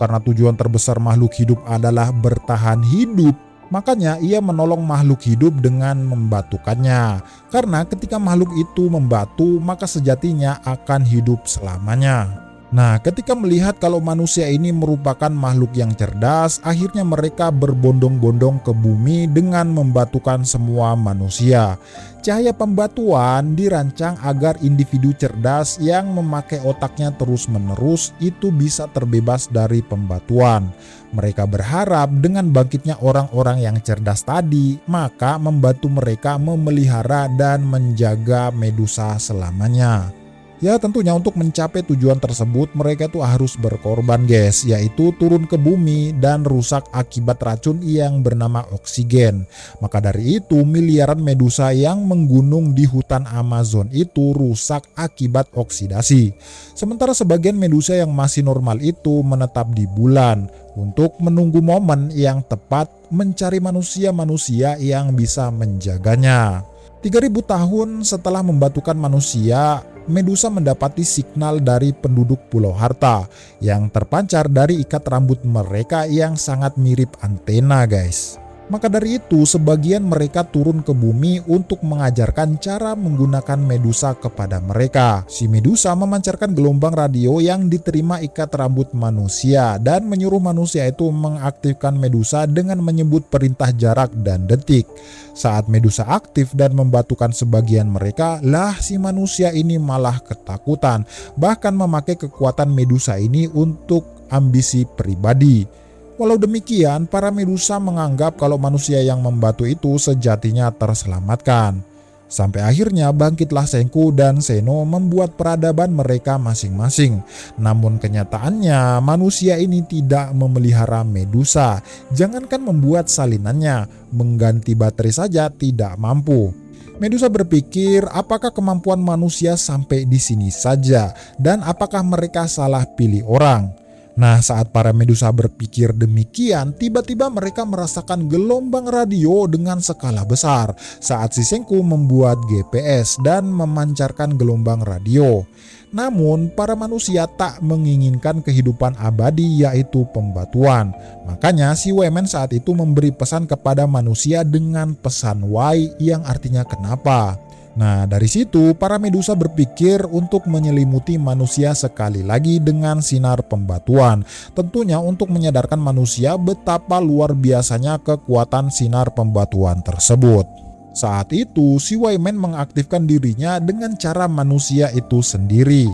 Karena tujuan terbesar makhluk hidup adalah bertahan hidup, makanya ia menolong makhluk hidup dengan membatukannya. Karena ketika makhluk itu membatu, maka sejatinya akan hidup selamanya. Nah, ketika melihat kalau manusia ini merupakan makhluk yang cerdas, akhirnya mereka berbondong-bondong ke bumi dengan membatukan semua manusia. Cahaya pembatuan dirancang agar individu cerdas yang memakai otaknya terus-menerus itu bisa terbebas dari pembatuan. Mereka berharap dengan bangkitnya orang-orang yang cerdas tadi, maka membantu mereka memelihara dan menjaga Medusa selamanya. Ya, tentunya untuk mencapai tujuan tersebut mereka tuh harus berkorban, guys, yaitu turun ke bumi dan rusak akibat racun yang bernama oksigen. Maka dari itu miliaran Medusa yang menggunung di hutan Amazon itu rusak akibat oksidasi. Sementara sebagian Medusa yang masih normal itu menetap di bulan untuk menunggu momen yang tepat mencari manusia-manusia yang bisa menjaganya. 3000 tahun setelah membatukan manusia, Medusa mendapati signal dari penduduk Pulau Harta yang terpancar dari ikat rambut mereka yang sangat mirip antena, guys. Maka dari itu sebagian mereka turun ke bumi untuk mengajarkan cara menggunakan Medusa kepada mereka. Si Medusa memancarkan gelombang radio yang diterima ikat rambut manusia dan menyuruh manusia itu mengaktifkan Medusa dengan menyebut perintah jarak dan detik. Saat Medusa aktif dan membatukan sebagian mereka, lah si manusia ini malah ketakutan, bahkan memakai kekuatan Medusa ini untuk ambisi pribadi. Walau demikian, para Medusa menganggap kalau manusia yang membatu itu sejatinya terselamatkan. Sampai akhirnya bangkitlah Senku dan Zeno membuat peradaban mereka masing-masing. Namun kenyataannya manusia ini tidak memelihara Medusa. Jangankan membuat salinannya, mengganti baterai saja tidak mampu. Medusa berpikir apakah kemampuan manusia sampai di sini saja dan apakah mereka salah pilih orang. Nah, saat para Medusa berpikir demikian, tiba-tiba mereka merasakan gelombang radio dengan skala besar saat si Senku membuat GPS dan memancarkan gelombang radio. Namun, para manusia tak menginginkan kehidupan abadi yaitu pembatuan. Makanya si Wayman saat itu memberi pesan kepada manusia dengan pesan why yang artinya kenapa. Nah, dari situ para Medusa berpikir untuk menyelimuti manusia sekali lagi dengan sinar pembatuan. Tentunya untuk menyadarkan manusia betapa luar biasanya kekuatan sinar pembatuan tersebut. Saat itu si Wyman mengaktifkan dirinya dengan cara manusia itu sendiri,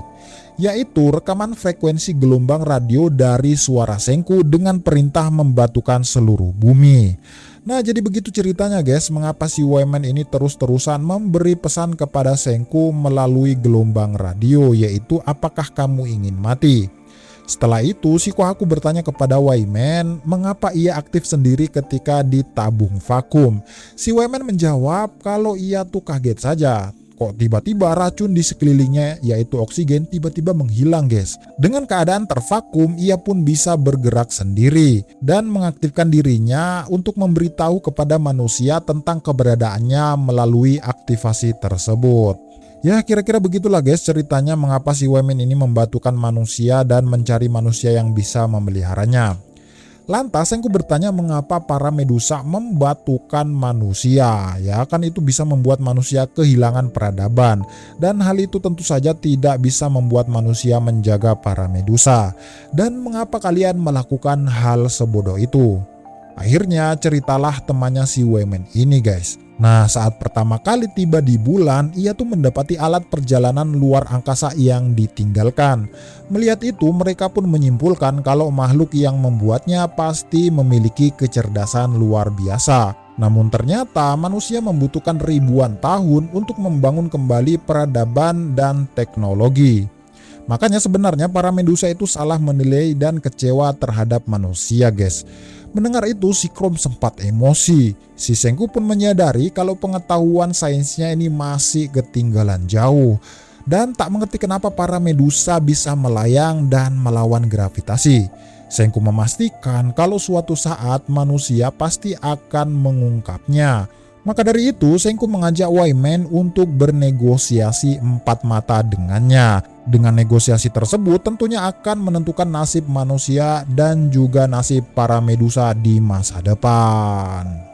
yaitu rekaman frekuensi gelombang radio dari suara Senku dengan perintah membatukan seluruh bumi. Nah, jadi begitu ceritanya guys, mengapa si Wyman ini terus-terusan memberi pesan kepada Senku melalui gelombang radio, yaitu apakah kamu ingin mati. Setelah itu si Kohaku bertanya kepada Wyman mengapa ia aktif sendiri ketika di tabung vakum. Si Wyman menjawab kalau ia tuh kaget saja. Kok tiba-tiba racun di sekelilingnya yaitu oksigen tiba-tiba menghilang guys. Dengan keadaan tervakum ia pun bisa bergerak sendiri dan mengaktifkan dirinya untuk memberitahu kepada manusia tentang keberadaannya melalui aktivasi tersebut. Ya kira-kira begitulah guys ceritanya mengapa si Wyman ini membatukan manusia dan mencari manusia yang bisa memeliharanya. Lantas Senku bertanya mengapa para Medusa membatukan manusia. Ya kan itu bisa membuat manusia kehilangan peradaban. Dan hal itu tentu saja tidak bisa membuat manusia menjaga para Medusa. Dan mengapa kalian melakukan hal sebodoh itu? Akhirnya ceritalah temannya si Wyman ini guys. Nah saat pertama kali tiba di bulan, ia tuh mendapati alat perjalanan luar angkasa yang ditinggalkan. Melihat itu mereka pun menyimpulkan kalau makhluk yang membuatnya pasti memiliki kecerdasan luar biasa. Namun ternyata manusia membutuhkan ribuan tahun untuk membangun kembali peradaban dan teknologi. Makanya sebenarnya para Medusa itu salah menilai dan kecewa terhadap manusia guys. Mendengar itu si Chrome sempat emosi. Si Senku pun menyadari kalau pengetahuan sainsnya ini masih ketinggalan jauh. Dan tak mengerti kenapa para Medusa bisa melayang dan melawan gravitasi. Senku memastikan kalau suatu saat manusia pasti akan mengungkapnya. Maka dari itu Senku mengajak Wyman untuk bernegosiasi empat mata dengannya. Dengan negosiasi tersebut tentunya akan menentukan nasib manusia dan juga nasib para Medusa di masa depan.